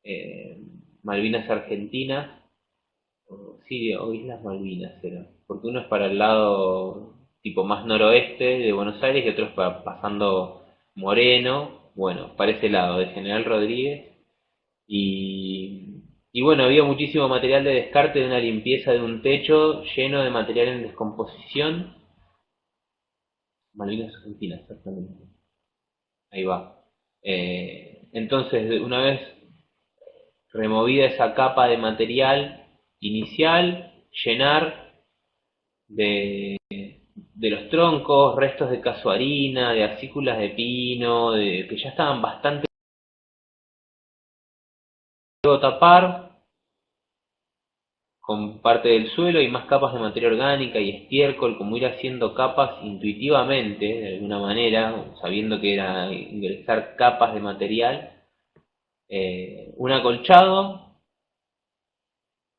eh, Malvinas Argentinas, sí, o Islas Malvinas era, porque uno es para el lado tipo más noroeste de Buenos Aires y otro es para, pasando Moreno, bueno, para ese lado de General Rodríguez, y bueno, había muchísimo material de descarte de una limpieza de un techo lleno de material en descomposición. Malvinas Argentinas, exactamente. Ahí va. Entonces, una vez removida esa capa de material inicial, llenar de los troncos, restos de casuarina, de acículas de pino, que ya estaban bastante Luego tapar con parte del suelo y más capas de materia orgánica y estiércol, como ir haciendo capas intuitivamente, de alguna manera, sabiendo que era ingresar capas de material. Un acolchado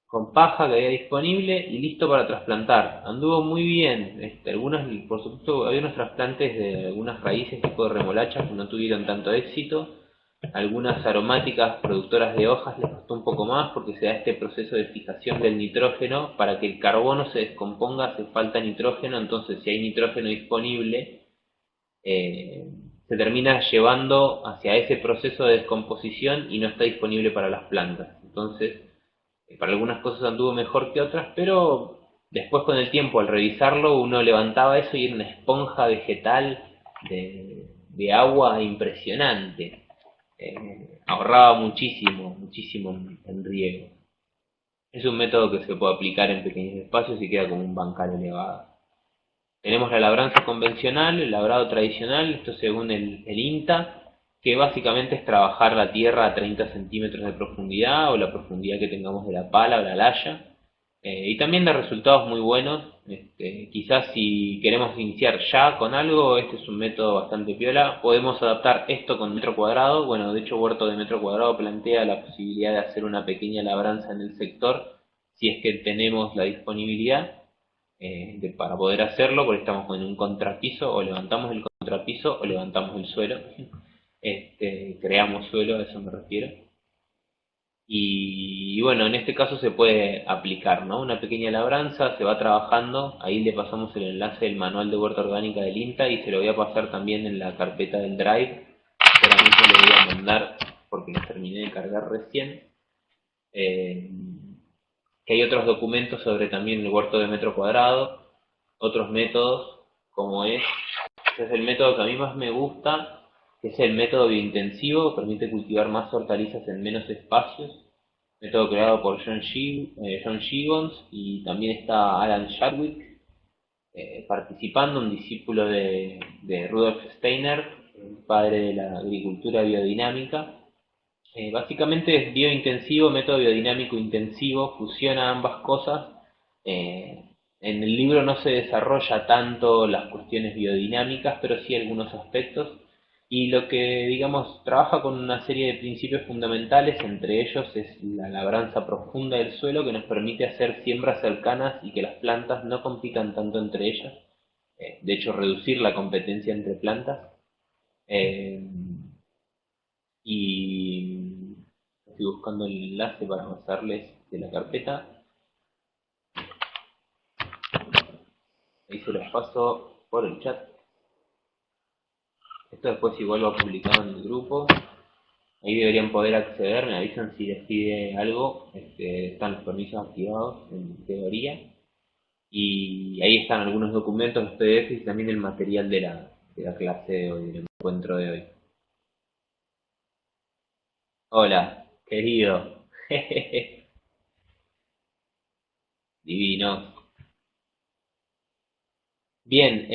con paja que había disponible y listo para trasplantar. Anduvo muy bien. Algunos, por supuesto, había unos trasplantes de algunas raíces tipo de remolacha que no tuvieron tanto éxito. Algunas aromáticas productoras de hojas les costó un poco más porque se da este proceso de fijación del nitrógeno. Para que el carbono se descomponga hace falta nitrógeno, entonces si hay nitrógeno disponible, se termina llevando hacia ese proceso de descomposición y no está disponible para las plantas. Entonces, para algunas cosas anduvo mejor que otras, pero después con el tiempo al revisarlo uno levantaba eso y era una esponja vegetal de agua impresionante. Ahorraba muchísimo, muchísimo en riego. Es un método que se puede aplicar en pequeños espacios y queda como un bancal elevado. Tenemos la labranza convencional, el labrado tradicional, esto según el INTA, que básicamente es trabajar la tierra a 30 centímetros de profundidad o la profundidad que tengamos de la pala o la laya. Y también da resultados muy buenos. Quizás si queremos iniciar ya con algo, este es un método bastante piola. Podemos adaptar esto con metro cuadrado. Bueno, de hecho Huerto de Metro Cuadrado plantea la posibilidad de hacer una pequeña labranza en el sector si es que tenemos la disponibilidad para poder hacerlo, porque estamos con un contrapiso, o levantamos el contrapiso o levantamos el suelo. Creamos suelo, a eso me refiero. Y bueno, en este caso se puede aplicar, ¿no? Una pequeña labranza, se va trabajando, ahí le pasamos el enlace del manual de huerta orgánica del INTA y se lo voy a pasar también en la carpeta del Drive, que ahora mismo le voy a mandar porque lo terminé de cargar recién. Que hay otros documentos sobre también el huerto de metro cuadrado, otros métodos, como es el método que a mí más me gusta, que es el método biointensivo, permite cultivar más hortalizas en menos espacios, método creado por John Gibbons, y también está Alan Chadwick participando, un discípulo de Rudolf Steiner, padre de la agricultura biodinámica. Básicamente es biointensivo, método biodinámico intensivo, fusiona ambas cosas. En el libro no se desarrolla tanto las cuestiones biodinámicas, pero sí algunos aspectos. Y lo que, digamos, trabaja con una serie de principios fundamentales, entre ellos es la labranza profunda del suelo, que nos permite hacer siembras cercanas y que las plantas no compitan tanto entre ellas. De hecho, reducir la competencia entre plantas. Eh, y estoy buscando el enlace para pasarles de la carpeta. Ahí se los paso por el chat. Esto después igual va publicado en el grupo. Ahí deberían poder acceder, me avisan si les pide algo. Están los permisos activados en teoría. Y ahí están algunos documentos, los PDF y también el material de la clase de hoy, del encuentro de hoy. Hola, querido. Divino. Bien,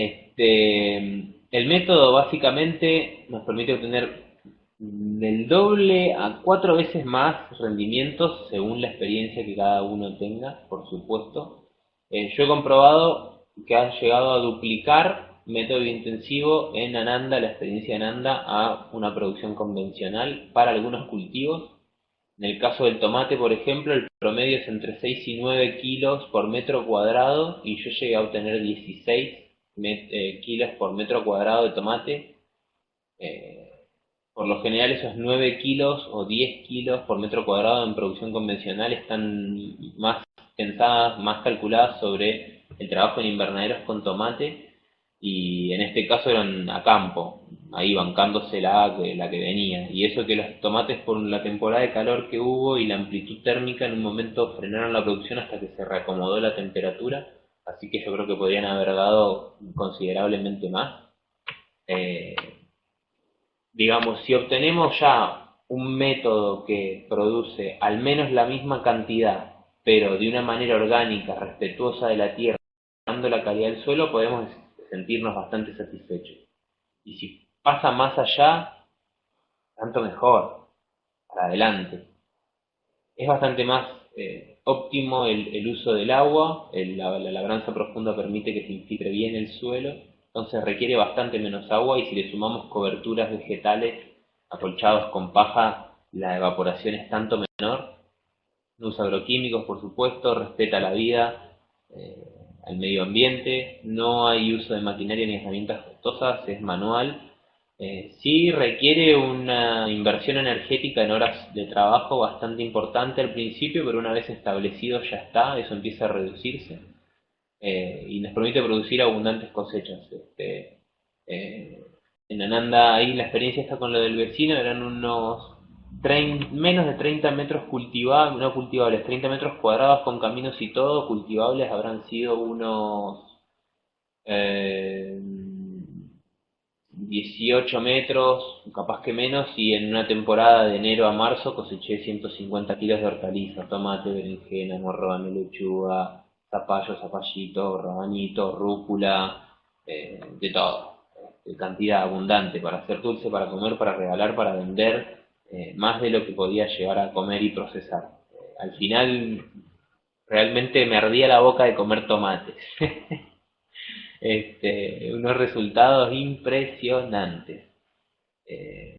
el método básicamente nos permite obtener del doble a 4 veces más rendimientos según la experiencia que cada uno tenga, por supuesto. Yo he comprobado que ha llegado a duplicar método intensivo en Ananda, la experiencia de Ananda, a una producción convencional para algunos cultivos. En el caso del tomate, por ejemplo, el promedio es entre 6 y 9 kilos por metro cuadrado y yo llegué a obtener 16 kilos por metro cuadrado de tomate. Eh, por lo general esos 9 kilos o 10 kilos por metro cuadrado en producción convencional están más pensadas, más calculadas sobre el trabajo en invernaderos con tomate y en este caso eran a campo, ahí bancándose la que venía. Y eso que los tomates por la temporada de calor que hubo y la amplitud térmica en un momento frenaron la producción hasta que se reacomodó la temperatura, así que yo creo que podrían haber dado considerablemente más. Eh, digamos, si obtenemos ya un método que produce al menos la misma cantidad, pero de una manera orgánica, respetuosa de la tierra, dando la calidad del suelo, podemos sentirnos bastante satisfechos. Y si pasa más allá, tanto mejor, para adelante. Es bastante más óptimo el uso del agua, la labranza profunda permite que se infiltre bien el suelo, entonces requiere bastante menos agua y si le sumamos coberturas vegetales acolchados con paja, la evaporación es tanto menor. No usa agroquímicos, por supuesto, respeta la vida, eh, al medio ambiente, no hay uso de maquinaria ni herramientas costosas, es manual. Sí requiere una inversión energética en horas de trabajo bastante importante al principio, pero una vez establecido ya está, eso empieza a reducirse y nos permite producir abundantes cosechas. Eh, en Ananda, ahí la experiencia está con lo del vecino, eran unos menos de 30 metros cultivables, no cultivables, 30 metros cuadrados con caminos y todo, cultivables habrán sido unos 18 metros, capaz que menos, y en una temporada de enero a marzo coseché 150 kilos de hortalizas, tomate, berenjena, morrón, lechuga, zapallo, zapallito, rabanito, rúcula, de todo, de cantidad abundante para hacer dulce, para comer, para regalar, para vender, más de lo que podía llegar a comer y procesar. Al final realmente me ardía la boca de comer tomates. Unos resultados impresionantes. Eh,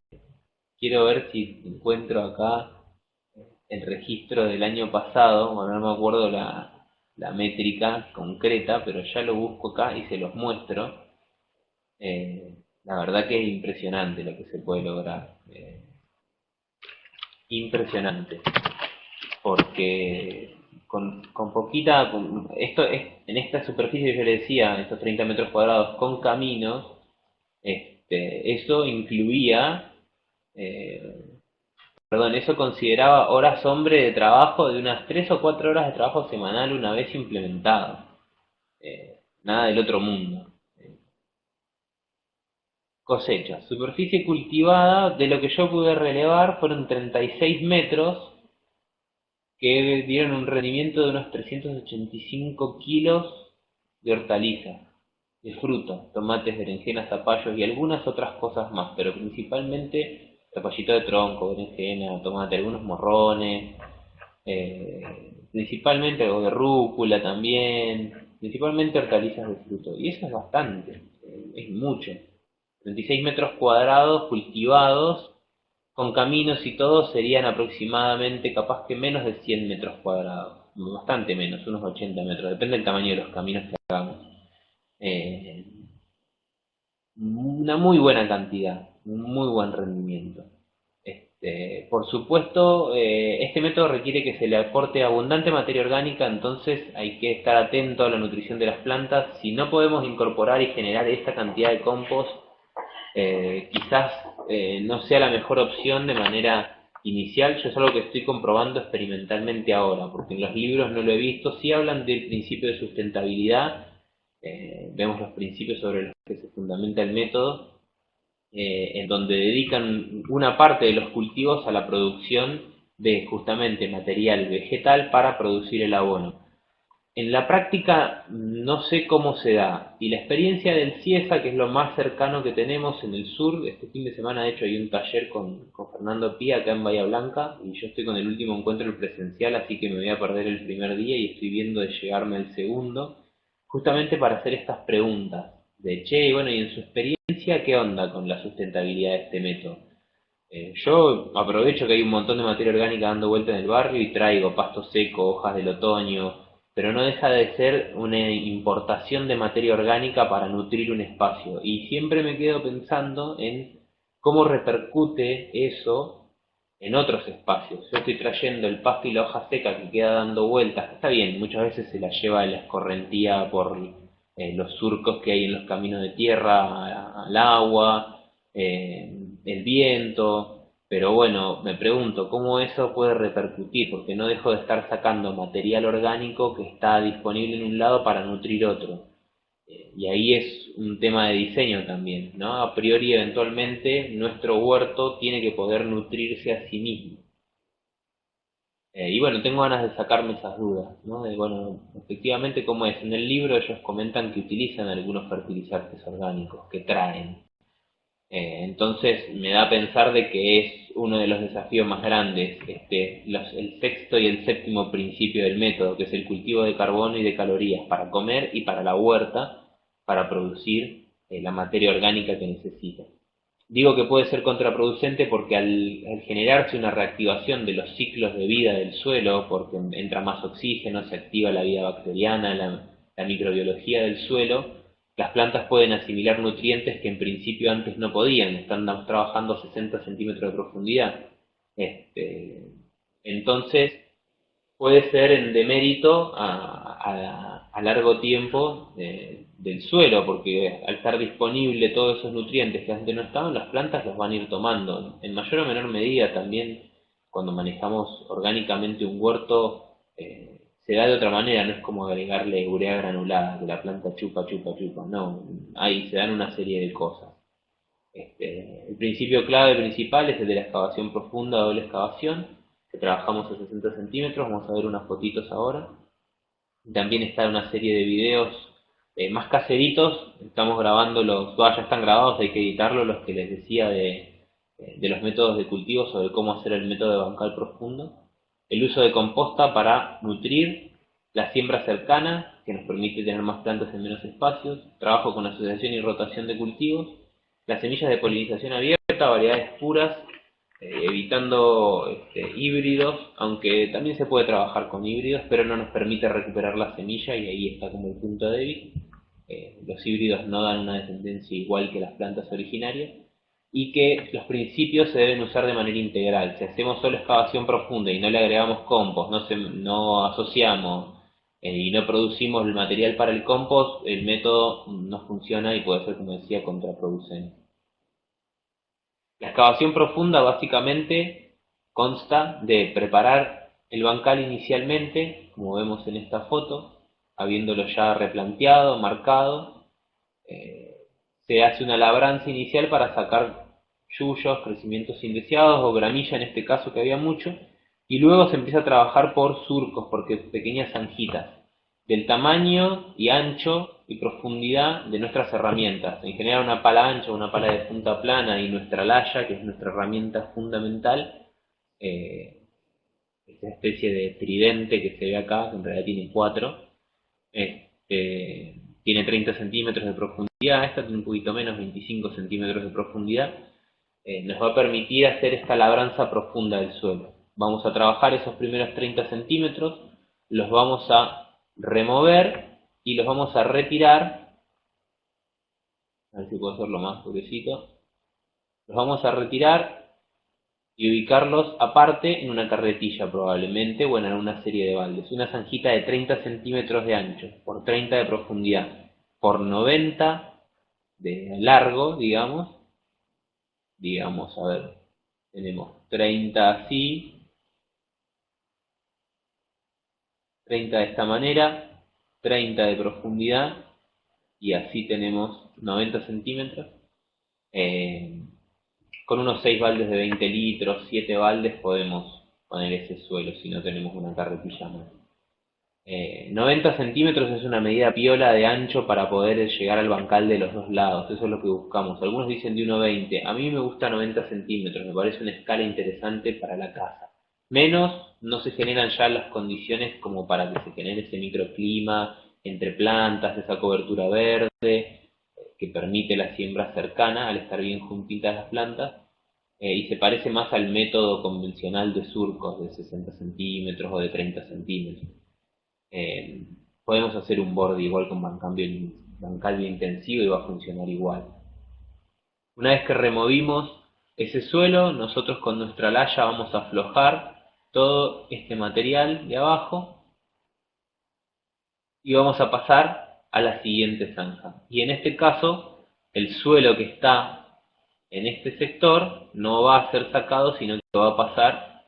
Quiero ver si encuentro acá el registro del año pasado, bueno, no me acuerdo la métrica concreta, pero ya lo busco acá y se los muestro. La verdad que es impresionante lo que se puede lograr. Impresionante. Porque con poquita, esto es, en esta superficie que yo le decía, estos 30 metros cuadrados con caminos, eso incluía, eh, perdón, eso consideraba horas hombre de trabajo de unas 3 o 4 horas de trabajo semanal una vez implementado. Nada del otro mundo. Cosecha. Superficie cultivada, de lo que yo pude relevar, fueron 36 metros que dieron un rendimiento de unos 385 kilos de hortalizas, de fruta, tomates, berenjenas, zapallos y algunas otras cosas más, pero principalmente zapallito de tronco, berenjena, tomate, algunos morrones, principalmente algo de rúcula también, principalmente hortalizas de fruto. Y eso es bastante, es mucho. 36 metros cuadrados cultivados con caminos y todo serían aproximadamente capaz que menos de 100 metros cuadrados, bastante menos, unos 80 metros, depende del tamaño de los caminos que hagamos. Eh, una muy buena cantidad, un muy buen rendimiento. Por supuesto, este método requiere que se le aporte abundante materia orgánica, entonces hay que estar atento a la nutrición de las plantas. Si no podemos incorporar y generar esta cantidad de compost, quizás no sea la mejor opción de manera inicial. Yo es algo que estoy comprobando experimentalmente ahora, porque en los libros no lo he visto. Sí hablan del principio de sustentabilidad, vemos los principios sobre los que se fundamenta el método, en donde dedican una parte de los cultivos a la producción de justamente material vegetal para producir el abono. En la práctica no sé cómo se da. Y la experiencia del CIESA, que es lo más cercano que tenemos en el sur, este fin de semana de hecho hay un taller con Fernando Pía acá en Bahía Blanca, y yo estoy con el último encuentro en presencial, así que me voy a perder el primer día y estoy viendo de llegarme al segundo, justamente para hacer estas preguntas. De che, y bueno, y en su experiencia, ¿qué onda con la sustentabilidad de este método? Yo aprovecho que hay un montón de materia orgánica dando vuelta en el barrio y traigo pasto seco, hojas del otoño, pero no deja de ser una importación de materia orgánica para nutrir un espacio. Y siempre me quedo pensando en cómo repercute eso en otros espacios. Yo estoy trayendo el pasto y la hoja seca que queda dando vueltas, está bien, muchas veces se la lleva la escorrentía por los surcos que hay en los caminos de tierra al agua, el viento, pero bueno, me pregunto cómo eso puede repercutir, porque no dejo de estar sacando material orgánico que está disponible en un lado para nutrir otro. Y ahí es un tema de diseño también, ¿no? A priori, eventualmente, nuestro huerto tiene que poder nutrirse a sí mismo. Y bueno, tengo ganas de sacarme esas dudas, ¿no? De, bueno, efectivamente, ¿cómo es? En el libro ellos comentan que utilizan algunos fertilizantes orgánicos que traen. Entonces me da a pensar de que es uno de los desafíos más grandes, el sexto y el séptimo principio del método, que es el cultivo de carbono y de calorías para comer y para la huerta, para producir la materia orgánica que necesita. Digo que puede ser contraproducente porque al generarse una reactivación de los ciclos de vida del suelo, porque entra más oxígeno, se activa la vida bacteriana, la microbiología del suelo, las plantas pueden asimilar nutrientes que en principio antes no podían, están trabajando a 60 centímetros de profundidad. Entonces, puede ser en demérito a largo tiempo del suelo, porque al estar disponible todos esos nutrientes que antes no estaban, las plantas los van a ir tomando. En mayor o menor medida también, cuando manejamos orgánicamente un huerto, se da de otra manera, no es como agregarle urea granulada, que la planta chupa, chupa, chupa, no, ahí se dan una serie de cosas. El principio clave principal es el de la excavación profunda o doble excavación, que trabajamos a 60 centímetros, vamos a ver unas fotitos ahora. También está una serie de videos más caseritos, estamos grabando ya están grabados, hay que editarlos, los que les decía de los métodos de cultivo, sobre cómo hacer el método de bancal profundo. El uso de composta para nutrir, la siembra cercana, que nos permite tener más plantas en menos espacios, trabajo con asociación y rotación de cultivos, las semillas de polinización abierta, variedades puras, evitando híbridos, aunque también se puede trabajar con híbridos, pero no nos permite recuperar la semilla y ahí está como el punto débil. Los híbridos no dan una descendencia igual que las plantas originarias y que los principios se deben usar de manera integral. Si hacemos solo excavación profunda y no le agregamos compost, no asociamos y no producimos el material para el compost, el método no funciona y puede ser, como decía, contraproducente. La excavación profunda básicamente consta de preparar el bancal inicialmente, como vemos en esta foto, habiéndolo ya replanteado, marcado. Se hace una labranza inicial para sacar yuyos, crecimientos indeseados o gramilla en este caso que había mucho, y luego se empieza a trabajar por surcos, porque pequeñas zanjitas, del tamaño y ancho y profundidad de nuestras herramientas. En general una pala ancha, una pala de punta plana y nuestra laya, que es nuestra herramienta fundamental, esta especie de tridente que se ve acá, que en realidad tiene cuatro, tiene 30 centímetros de profundidad, esta tiene un poquito menos, 25 centímetros de profundidad, nos va a permitir hacer esta labranza profunda del suelo. Vamos a trabajar esos primeros 30 centímetros, los vamos a remover y los vamos a retirar, a ver si puedo hacerlo más pobrecito, los vamos a retirar y ubicarlos aparte en una carretilla probablemente o en una serie de baldes. Una zanjita de 30 centímetros de ancho por 30 de profundidad por 90 de largo, digamos, a ver, tenemos 30 así, 30 de esta manera, 30 de profundidad y así tenemos 90 centímetros. Con unos 6 baldes de 20 litros, 7 baldes podemos poner ese suelo si no tenemos una carretilla más. 90 centímetros es una medida piola de ancho para poder llegar al bancal de los dos lados, eso es lo que buscamos. Algunos dicen de 1,20, a mí me gusta 90 centímetros, me parece una escala interesante para la casa. Menos no se generan ya las condiciones como para que se genere ese microclima entre plantas, esa cobertura verde que permite la siembra cercana al estar bien juntitas las plantas. Y se parece más al método convencional de surcos de 60 centímetros o de 30 centímetros. Eh, Podemos hacer un borde igual con bancal biointensivo y va a funcionar igual. Una vez que removimos ese suelo, nosotros con nuestra laya vamos a aflojar todo este material de abajo y vamos a pasar a la siguiente zanja. Y en este caso, el suelo que está en este sector no va a ser sacado, sino que va a pasar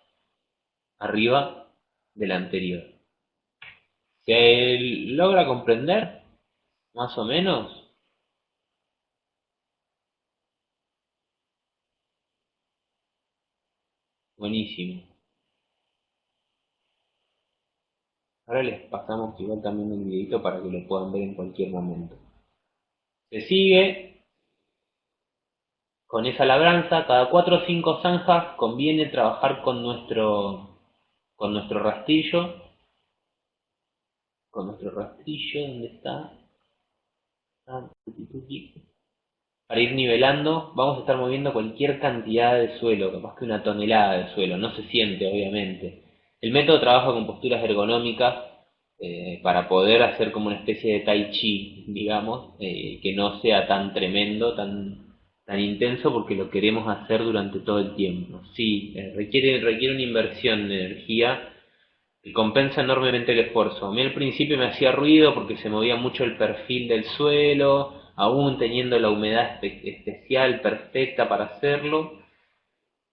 arriba del anterior. ¿Se logra comprender? Más o menos. Buenísimo. Ahora les pasamos igual también un videito para que lo puedan ver en cualquier momento. Se sigue Con esa labranza, cada 4 o 5 zanjas conviene trabajar con nuestro rastrillo. Con nuestro rastrillo, ¿dónde está? Ah, tuki, tuki. Para ir nivelando, vamos a estar moviendo cualquier cantidad de suelo, capaz que una tonelada de suelo, no se siente obviamente. El método trabaja con posturas ergonómicas para poder hacer como una especie de tai chi, digamos, que no sea tan tremendo, tan intenso, porque lo queremos hacer durante todo el tiempo. Sí, requiere una inversión de energía y compensa enormemente el esfuerzo. A mí al principio me hacía ruido porque se movía mucho el perfil del suelo, aún teniendo la humedad especial perfecta para hacerlo,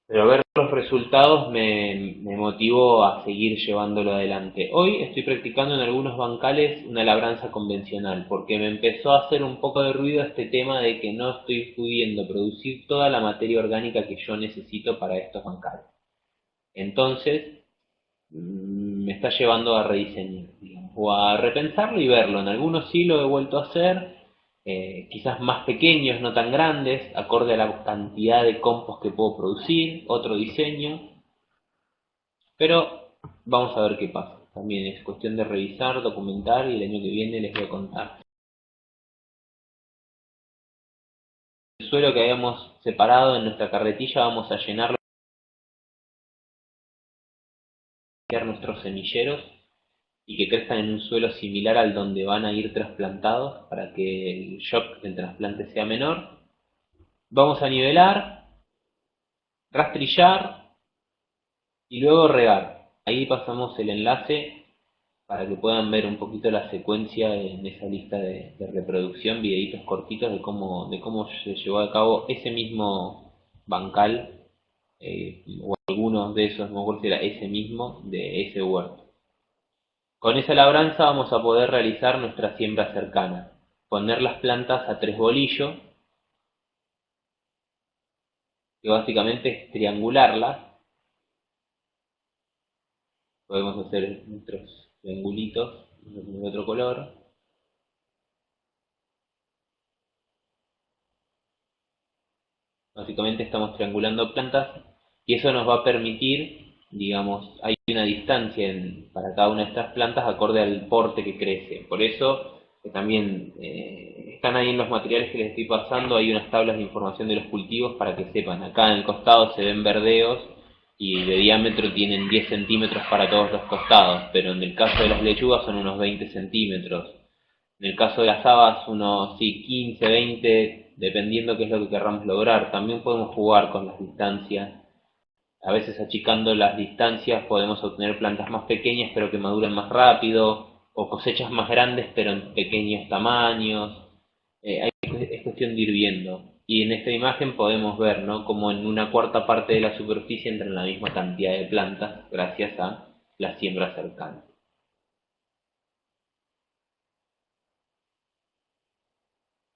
pero ver los resultados me motivó a seguir llevándolo adelante. Hoy estoy practicando en algunos bancales una labranza convencional, porque me empezó a hacer un poco de ruido este tema de que no estoy pudiendo producir toda la materia orgánica que yo necesito para estos bancales. Entonces, me está llevando a rediseñar, digamos, o a repensarlo y verlo. En algunos sí lo he vuelto a hacer, quizás más pequeños, no tan grandes, acorde a la cantidad de compost que puedo producir, otro diseño, pero vamos a ver qué pasa. También es cuestión de revisar, documentar y el año que viene les voy a contar. El suelo que habíamos separado en nuestra carretilla vamos a llenarlo con nuestros semilleros y que crezcan en un suelo similar al donde van a ir trasplantados para que el shock del trasplante sea menor. Vamos a nivelar, rastrillar y luego regar. Ahí pasamos el enlace para que puedan ver un poquito la secuencia en esa lista de reproducción, videitos cortitos de cómo se llevó a cabo ese mismo bancal, o algunos de esos, no me acuerdo si era ese mismo, de ese huerto. Con esa labranza vamos a poder realizar nuestra siembra cercana, poner las plantas a 3 bolillos, que básicamente es triangularlas. Podemos hacer nuestros triangulitos de otro color. Básicamente estamos triangulando plantas y eso nos va a permitir, digamos, hay una distancia para cada una de estas plantas acorde al porte que crece. Por eso también están ahí en los materiales que les estoy pasando, hay unas tablas de información de los cultivos para que sepan. Acá en el costado se ven verdeos y de diámetro tienen 10 centímetros para todos los costados, pero en el caso de las lechugas son unos 20 centímetros. En el caso de las habas, unos sí, 15, 20, dependiendo qué es lo que querramos lograr. También podemos jugar con las distancias. A veces achicando las distancias podemos obtener plantas más pequeñas pero que maduran más rápido, o cosechas más grandes pero en pequeños tamaños. Es cuestión de ir viendo. Y en esta imagen podemos ver, ¿no?, como en una cuarta parte de la superficie entran la misma cantidad de plantas gracias a la siembra cercana.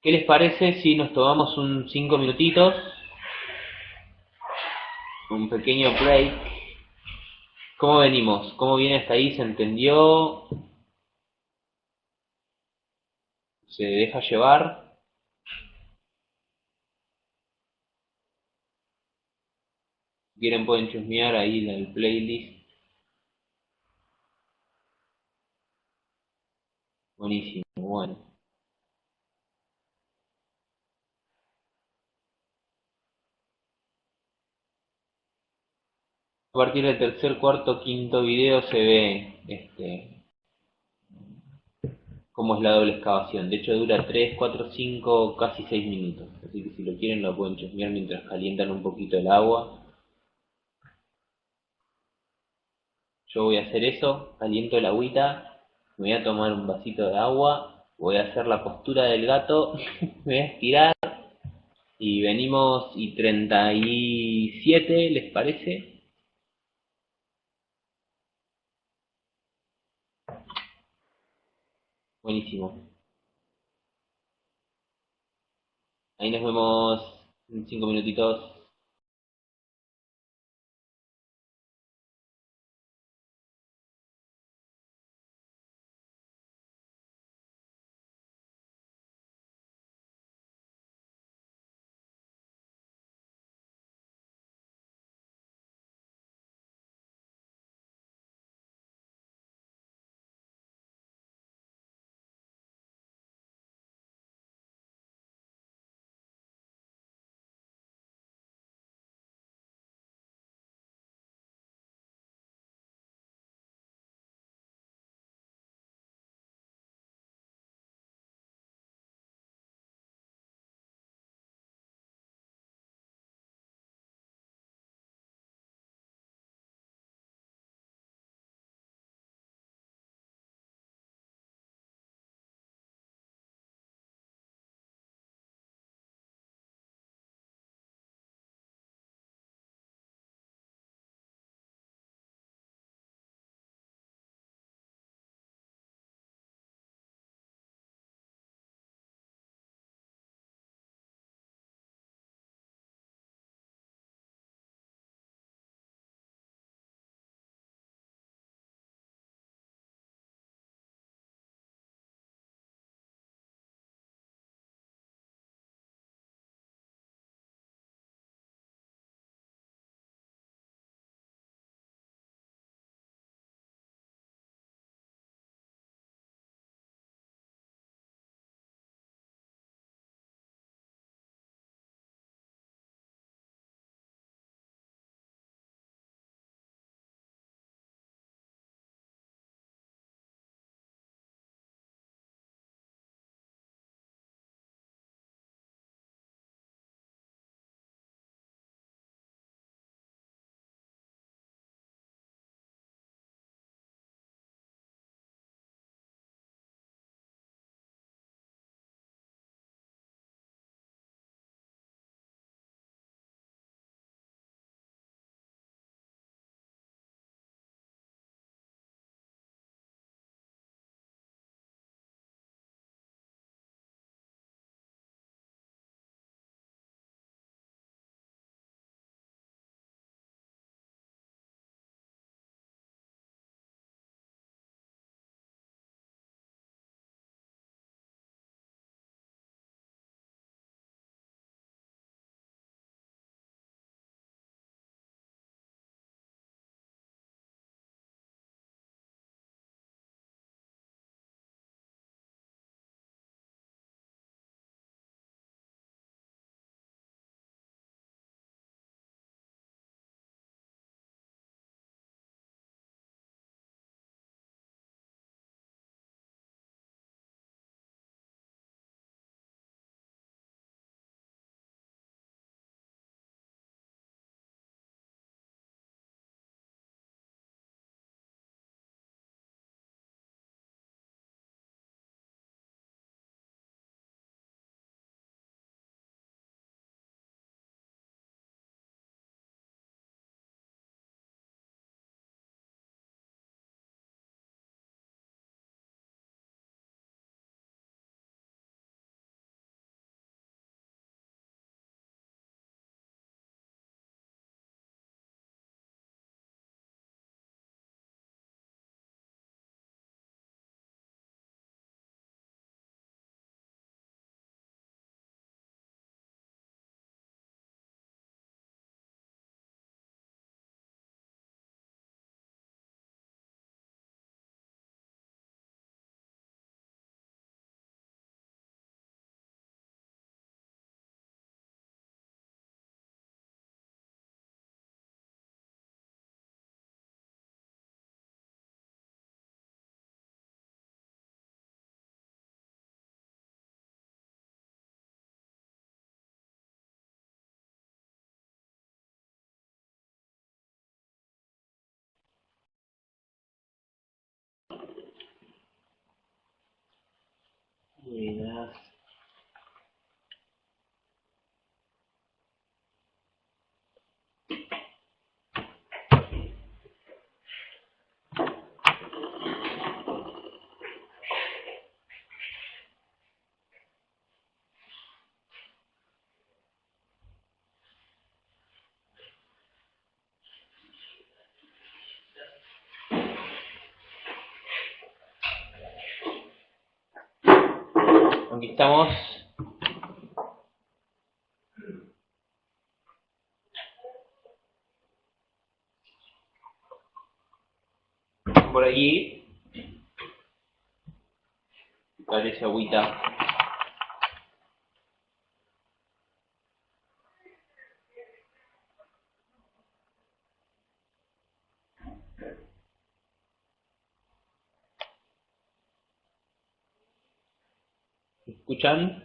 ¿Qué les parece si nos tomamos un 5 minutitos, un pequeño break? ¿Cómo venimos? ¿Cómo viene hasta ahí? ¿Se entendió? ¿Se deja llevar? Si quieren pueden chusmear ahí en el playlist. Buenísimo, bueno. A partir del tercer, cuarto, quinto video se ve cómo es la doble excavación. De hecho dura 3, 4, 5, casi 6 minutos. Así que si lo quieren lo pueden chusmear mientras calientan un poquito el agua. Yo voy a hacer eso, caliento el agüita, me voy a tomar un vasito de agua, voy a hacer la postura del gato, me voy a estirar y venimos y 37, ¿les parece? Buenísimo. Ahí nos vemos en 5 minutitos. buenas. Aquí estamos. Por aquí. Parece agüita. ¿Escuchan?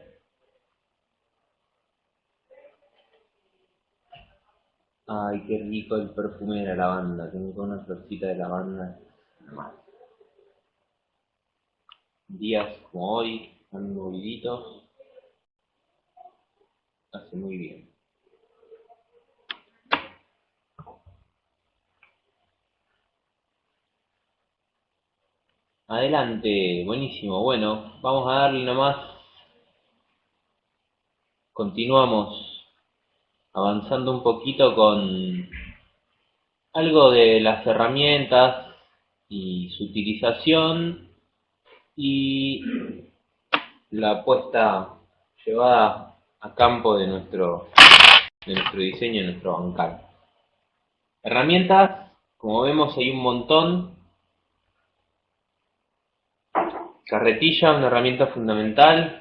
Ay, qué rico el perfume de la lavanda. Tengo una florcita de lavanda. Días como hoy, tan moviditos, hace muy bien. Adelante, buenísimo. Bueno, vamos a darle nomás. Continuamos avanzando un poquito con algo de las herramientas y su utilización y la puesta llevada a campo de nuestro diseño, de nuestro bancal. Herramientas, como vemos hay un montón. Carretilla, una herramienta fundamental.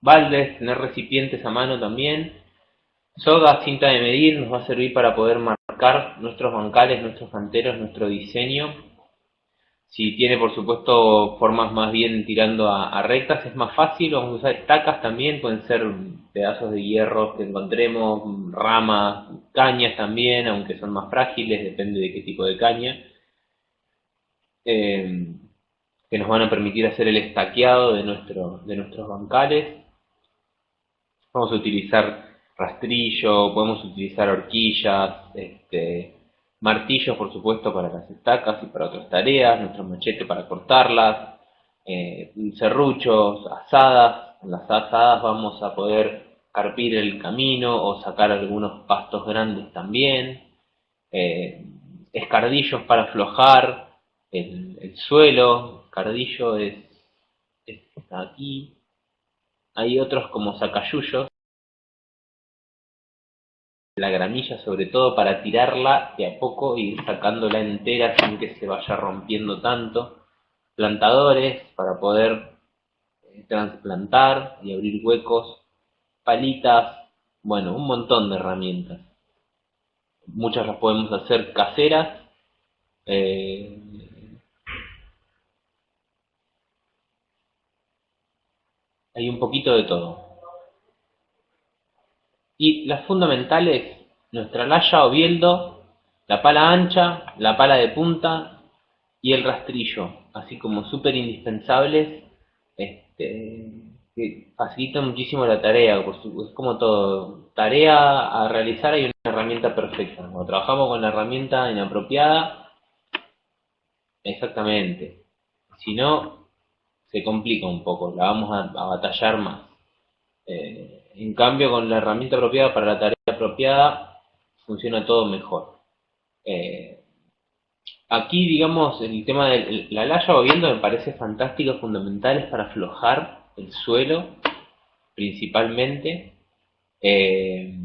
Baldes, tener recipientes a mano también. Soga, cinta de medir, nos va a servir para poder marcar nuestros bancales, nuestros canteros, nuestro diseño. Si tiene, por supuesto, formas más bien tirando a rectas, es más fácil. Vamos a usar estacas también, pueden ser pedazos de hierro que encontremos, ramas, cañas también, aunque son más frágiles, depende de qué tipo de caña. Que nos van a permitir hacer el estaqueado de nuestros bancales. Vamos a utilizar rastrillo, podemos utilizar horquillas, martillos por supuesto para las estacas y para otras tareas, nuestro machete para cortarlas, serruchos, azadas. En las azadas vamos a poder carpir el camino o sacar algunos pastos grandes también, escardillos para aflojar el suelo. Escardillo está aquí. Hay otros como sacayuyos, la gramilla sobre todo para tirarla de a poco y ir sacándola entera sin que se vaya rompiendo tanto. Plantadores para poder trasplantar y abrir huecos. Palitas, bueno, un montón de herramientas. Muchas las podemos hacer caseras. eh, Hay un poquito de todo. Y las fundamentales, nuestra laya o bieldo, la pala ancha, la pala de punta y el rastrillo, así como súper indispensables, que facilitan muchísimo la tarea. Es como todo, tarea a realizar hay una herramienta perfecta. Cuando trabajamos con la herramienta inapropiada, exactamente. Si no, se complica un poco, la vamos a batallar más. En cambio, con la herramienta apropiada para la tarea apropiada, funciona todo mejor. Eh, Aquí, digamos, el tema de la laya o viento me parece fantástico, fundamentales para aflojar el suelo, principalmente, eh,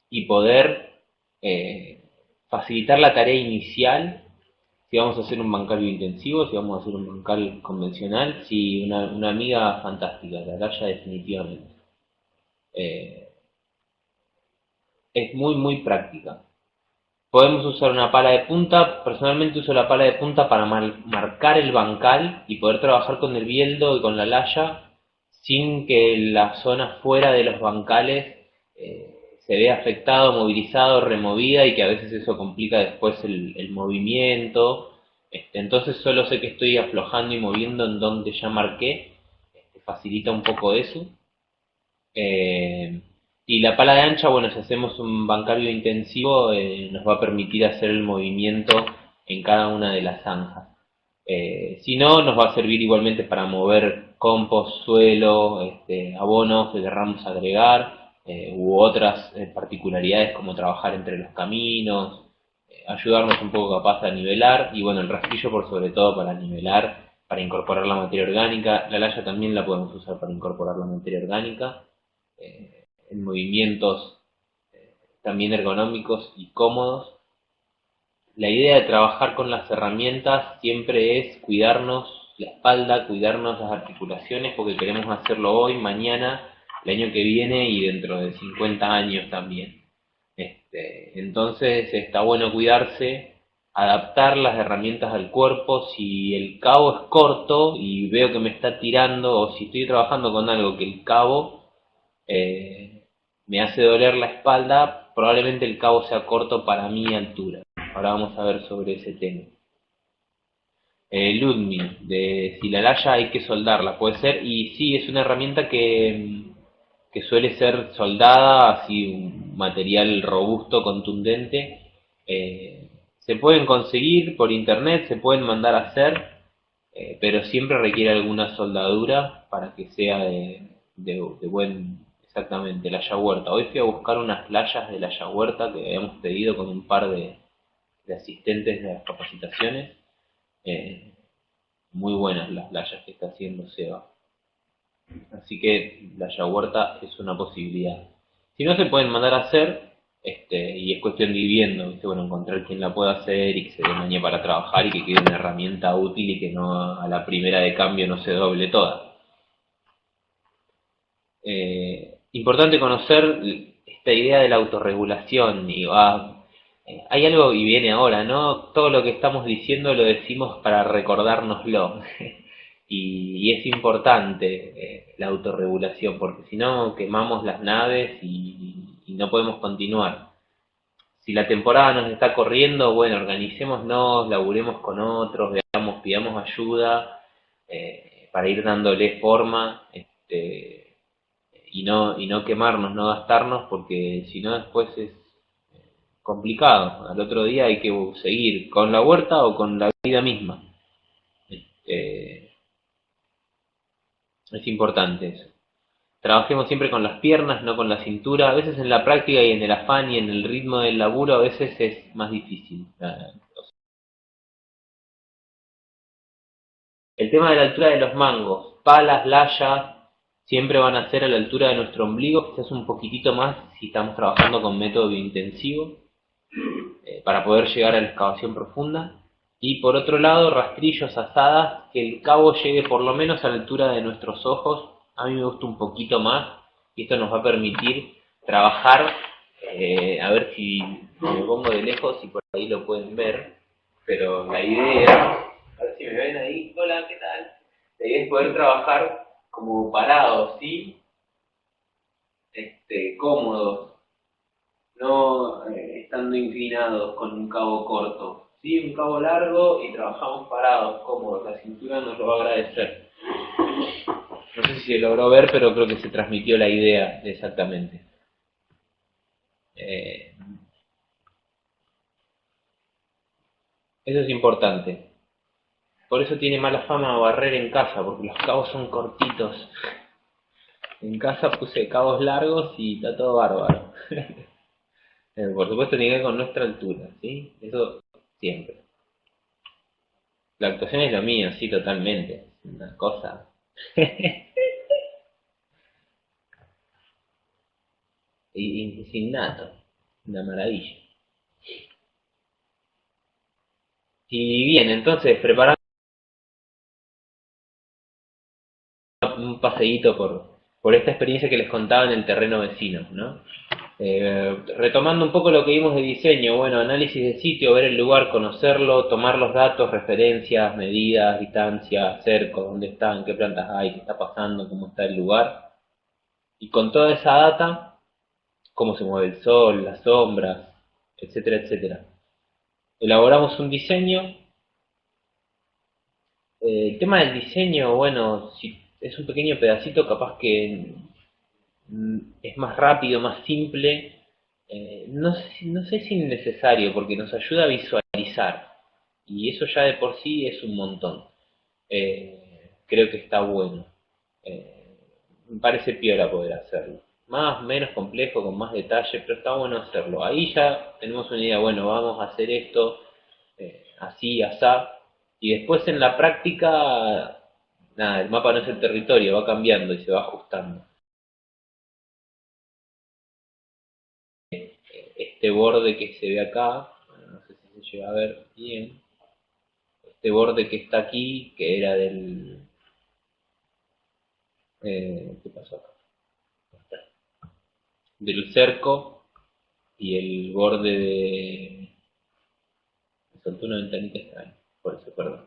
y poder eh, facilitar la tarea inicial. Si vamos a hacer un bancal biointensivo, si vamos a hacer un bancal convencional, sí, una amiga fantástica, la laya definitivamente. Eh, es muy práctica. Podemos usar una pala de punta. Personalmente uso la pala de punta para marcar el bancal y poder trabajar con el bieldo y con la laya sin que la zona fuera de los bancales se vea afectado, movilizado, removida, y que a veces eso complica después el movimiento. Entonces solo sé que estoy aflojando y moviendo en donde ya marqué, facilita un poco eso. Y la pala de ancha, bueno, si hacemos un bancario intensivo, nos va a permitir hacer el movimiento en cada una de las zanjas. Si no, nos va a servir igualmente para mover compost, suelo, abonos que querramos agregar, u otras particularidades como trabajar entre los caminos, ayudarnos un poco capaz a nivelar, y bueno, el rastrillo por sobre todo para nivelar, para incorporar la materia orgánica. La laya también la podemos usar para incorporar la materia orgánica, en movimientos también ergonómicos y cómodos. La idea de trabajar con las herramientas siempre es cuidarnos la espalda, cuidarnos las articulaciones, porque queremos hacerlo hoy, mañana, el año que viene y dentro de 50 años también. Entonces está bueno cuidarse, adaptar las herramientas al cuerpo. Si el cabo es corto y veo que me está tirando, o si estoy trabajando con algo que el cabo me hace doler la espalda, probablemente el cabo sea corto para mi altura. Ahora vamos a ver sobre ese tema. Ludmil, de si la laya hay que soldarla, puede ser, y sí, es una herramienta que suele ser soldada, así un material robusto, contundente. Se pueden conseguir por internet, se pueden mandar a hacer, pero siempre requiere alguna soldadura para que sea de buen, exactamente, la yaguarta. Hoy fui a buscar unas layas de la yaguarta que habíamos pedido con un par de asistentes de las capacitaciones. Eh, Muy buenas las layas que está haciendo Seba. Así que la yaguarta es una posibilidad. Si no, se pueden mandar a hacer, y es cuestión de ir viendo, ¿viste? Bueno, encontrar quién la pueda hacer y que se dé mañana para trabajar y que quede una herramienta útil y que no a la primera de cambio no se doble toda. Importante conocer esta idea de la autorregulación. Y hay algo y viene ahora, ¿no? Todo lo que estamos diciendo lo decimos para recordárnoslo. Y es importante la autorregulación, porque si no quemamos las naves y no podemos continuar. Si la temporada nos está corriendo, bueno, organicémonos, laburemos con otros, veamos, pidamos ayuda para ir dándole forma, y no quemarnos, no gastarnos, porque si no después es complicado. Al otro día hay que seguir con la huerta o con la vida misma. Eh, es importante eso. Trabajemos siempre con las piernas, no con la cintura. A veces en la práctica y en el afán y en el ritmo del laburo a veces es más difícil. El tema de la altura de los mangos, palas, layas, siempre van a ser a la altura de nuestro ombligo, quizás un poquitito más si estamos trabajando con método biointensivo, para poder llegar a la excavación profunda. Y por otro lado, rastrillos, asadas, que el cabo llegue por lo menos a la altura de nuestros ojos. A mí me gusta un poquito más, y esto nos va a permitir trabajar, a ver si me pongo de lejos y por ahí lo pueden ver, pero la idea, a ver si me ven ahí, hola, ¿qué tal? La idea es poder trabajar como parados, ¿sí? Cómodos, no estando inclinados con un cabo corto. Sí, un cabo largo y trabajamos parados, cómodos. La cintura nos lo va a agradecer. No sé si se logró ver, pero creo que se transmitió la idea exactamente. Eh, Eso es importante. Por eso tiene mala fama barrer en casa, porque los cabos son cortitos. En casa puse cabos largos y está todo bárbaro. Por supuesto tiene que ver con nuestra altura, ¿sí? Eso siempre. La actuación es lo mío, sí, totalmente. Una cosa. Y es innato. Una maravilla. Y bien, entonces preparando un paseíto por esta experiencia que les contaba en el terreno vecino, ¿no? Retomando un poco lo que vimos de diseño, bueno, análisis de sitio, ver el lugar, conocerlo, tomar los datos, referencias, medidas, distancias, cercos, dónde están, qué plantas hay, qué está pasando, cómo está el lugar. Y con toda esa data, cómo se mueve el sol, las sombras, etcétera, etcétera. Elaboramos un diseño. El tema del diseño, bueno, si es un pequeño pedacito capaz que es más rápido, más simple. No sé si innecesario, porque nos ayuda a visualizar. Y eso ya de por sí es un montón. Creo que está bueno. Eh, Me parece piola poder hacerlo. Más, menos complejo, con más detalle, pero está bueno hacerlo. Ahí ya tenemos una idea, bueno, vamos a hacer esto así, asá. Y después en la práctica, nada, el mapa no es el territorio, va cambiando y se va ajustando. Este borde que se ve acá, bueno, no sé si se llega a ver bien, este borde que está aquí, que era del... ¿qué pasó acá? Del cerco y el borde de... Me soltó una ventanita extraña, por eso, perdón.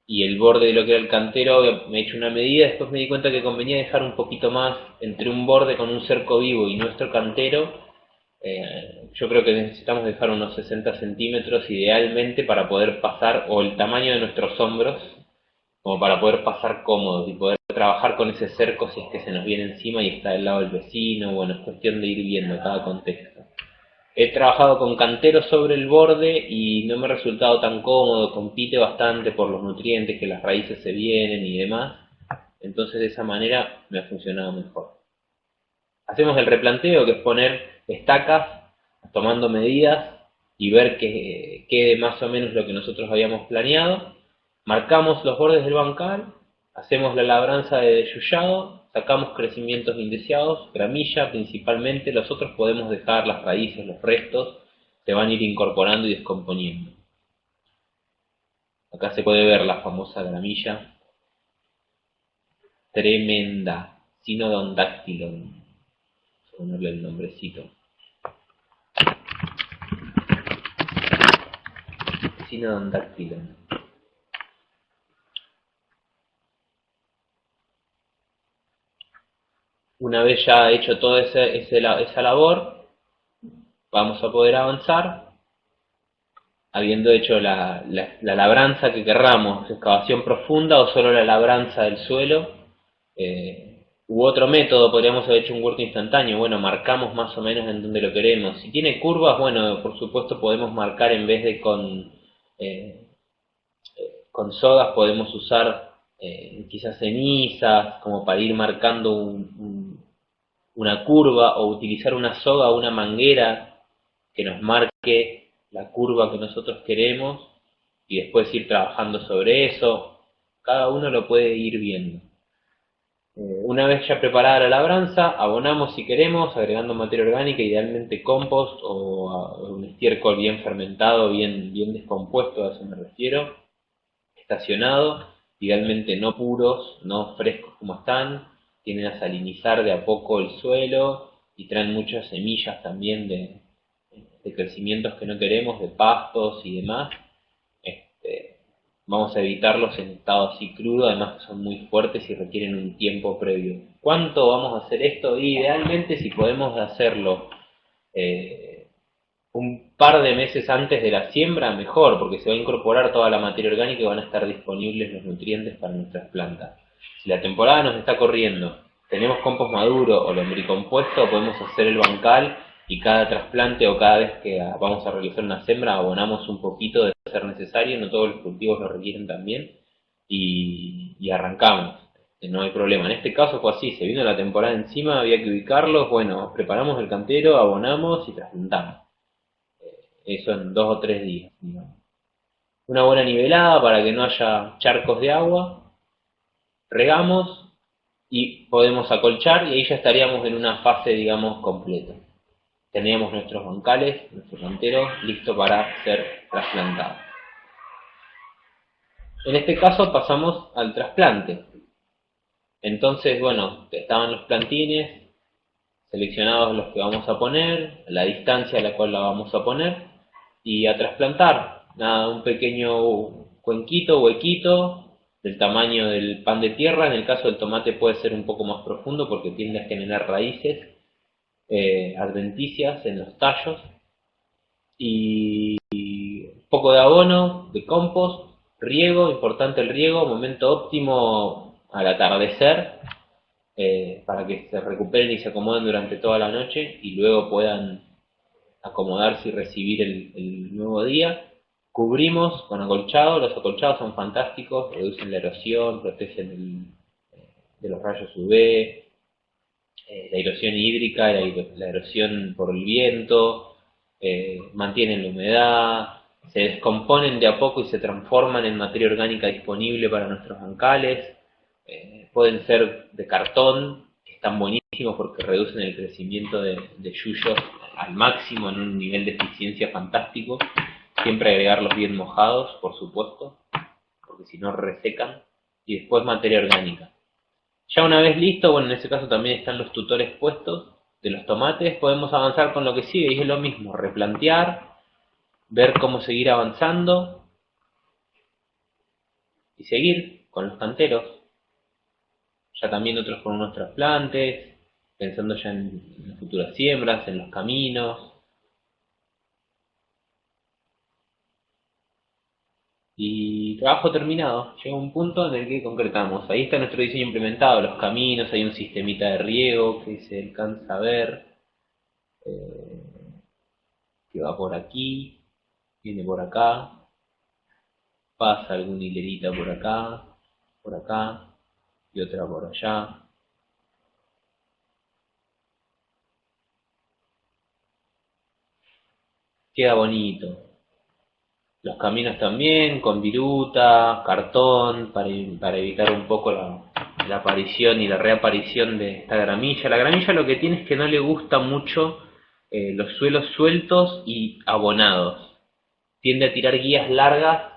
Y el borde de lo que era el cantero, me he hecho una medida, después me di cuenta que convenía dejar un poquito más entre un borde con un cerco vivo y nuestro cantero. Yo creo que necesitamos dejar unos 60 centímetros idealmente para poder pasar, o el tamaño de nuestros hombros, como para poder pasar cómodos y poder trabajar con ese cerco si es que se nos viene encima y está del lado del vecino. Bueno, es cuestión de ir viendo cada contexto. He trabajado con canteros sobre el borde y no me ha resultado tan cómodo, compite bastante por los nutrientes, que las raíces se vienen y demás. Entonces de esa manera me ha funcionado mejor. Hacemos el replanteo, que es poner estacas, tomando medidas y ver que quede más o menos lo que nosotros habíamos planeado. Marcamos los bordes del bancal, hacemos la labranza de yuyado, sacamos crecimientos indeseados, gramilla principalmente, los otros podemos dejar las raíces, los restos, se van a ir incorporando y descomponiendo. Acá se puede ver la famosa gramilla, tremenda, Synodon-Dactylon, vamos a ponerle el nombrecito. Synodon-Dactylon. Una vez ya hecho toda esa labor, vamos a poder avanzar, habiendo hecho la labranza que querramos, excavación profunda o solo la labranza del suelo, u otro método, podríamos haber hecho un huerto instantáneo. Bueno, marcamos más o menos en donde lo queremos. Si tiene curvas, bueno, por supuesto podemos marcar en vez de eh, con sodas, podemos usar quizás cenizas, como para ir marcando una curva, o utilizar una soga o una manguera que nos marque la curva que nosotros queremos y después ir trabajando sobre eso. Cada uno lo puede ir viendo. Una vez ya preparada la labranza, abonamos si queremos, agregando materia orgánica, idealmente compost o un estiércol bien fermentado, bien descompuesto, a eso me refiero, estacionado, idealmente no puros, no frescos como están, tienden a salinizar de a poco el suelo y traen muchas semillas también de crecimientos que no queremos, de pastos y demás. Este, Vamos a evitarlos en estado así crudo, además que son muy fuertes y requieren un tiempo previo. ¿Cuánto vamos a hacer esto? Idealmente, si podemos hacerlo un par de meses antes de la siembra, mejor, porque se va a incorporar toda la materia orgánica y van a estar disponibles los nutrientes para nuestras plantas. Si la temporada nos está corriendo, tenemos compost maduro o lombricompuesto, podemos hacer el bancal y cada trasplante o cada vez que vamos a realizar una siembra abonamos un poquito de ser necesario, no todos los cultivos lo requieren también, y arrancamos. No hay problema. En este caso fue así, se vino la temporada encima, había que ubicarlos, bueno, preparamos el cantero, abonamos y trasplantamos. Eso en 2 o 3 días, digamos. Una buena nivelada para que no haya charcos de agua, regamos y podemos acolchar y ahí ya estaríamos en una fase, digamos, completa. Teníamos nuestros bancales, nuestro cantero listo para ser trasplantado. En este caso pasamos al trasplante. Entonces, bueno, estaban los plantines seleccionados, los que vamos a poner, la distancia a la cual la vamos a poner y a trasplantar. Nada, un pequeño cuenquito, huequito del tamaño del pan de tierra. En el caso del tomate puede ser un poco más profundo porque tiende a generar raíces adventicias en los tallos, y un poco de abono, de compost, riego, importante el riego, momento óptimo al atardecer, para que se recuperen y se acomoden durante toda la noche y luego puedan acomodarse y recibir el nuevo día. Cubrimos con acolchado, los acolchados son fantásticos, reducen la erosión, protegen de los rayos UV, la erosión hídrica, la erosión por el viento, mantienen la humedad, se descomponen de a poco y se transforman en materia orgánica disponible para nuestros bancales. Pueden ser de cartón, que están buenísimos porque reducen el crecimiento de yuyos al máximo en un nivel de eficiencia fantástico. Siempre agregarlos bien mojados, por supuesto, porque si no resecan. Y después materia orgánica. Ya una vez listo, bueno, en ese caso también están los tutores puestos de los tomates, podemos avanzar con lo que sigue y es lo mismo, replantear, ver cómo seguir avanzando y seguir con los canteros, ya también otros con unos trasplantes, pensando ya en las futuras siembras, en los caminos. Y trabajo terminado, llega un punto en el que concretamos. Ahí está nuestro diseño implementado, los caminos, hay un sistemita de riego que se alcanza a ver, eh, que va por aquí, viene por acá, pasa alguna hilerita por acá y otra por allá. Queda bonito. Los caminos también, con viruta, cartón, para evitar un poco la aparición y la reaparición de esta gramilla. La gramilla lo que tiene es que no le gusta mucho los suelos sueltos y abonados. Tiende a tirar guías largas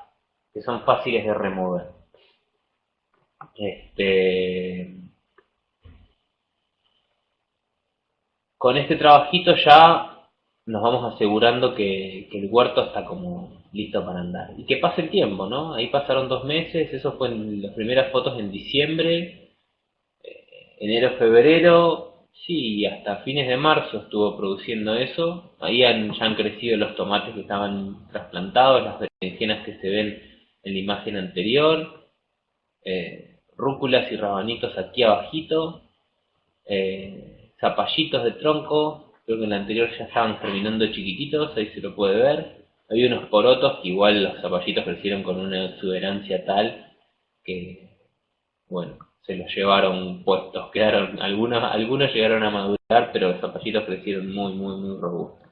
que son fáciles de remover. Este, con este trabajito ya nos vamos asegurando que el huerto está como listo para andar. Y que pase el tiempo, ¿no? Ahí pasaron 2 meses, eso fue en las primeras fotos en diciembre, enero, febrero, sí, hasta fines de marzo estuvo produciendo eso. Ahí ya han crecido los tomates que estaban trasplantados, las berenjenas que se ven en la imagen anterior, rúculas y rabanitos aquí abajito, zapallitos de tronco, creo que en la anterior ya estaban germinando chiquititos, ahí se lo puede ver. Hay unos porotos que igual los zapallitos crecieron con una exuberancia tal que, bueno, se los llevaron puestos. Quedaron, algunos llegaron a madurar, pero los zapallitos crecieron muy, muy, muy robustos.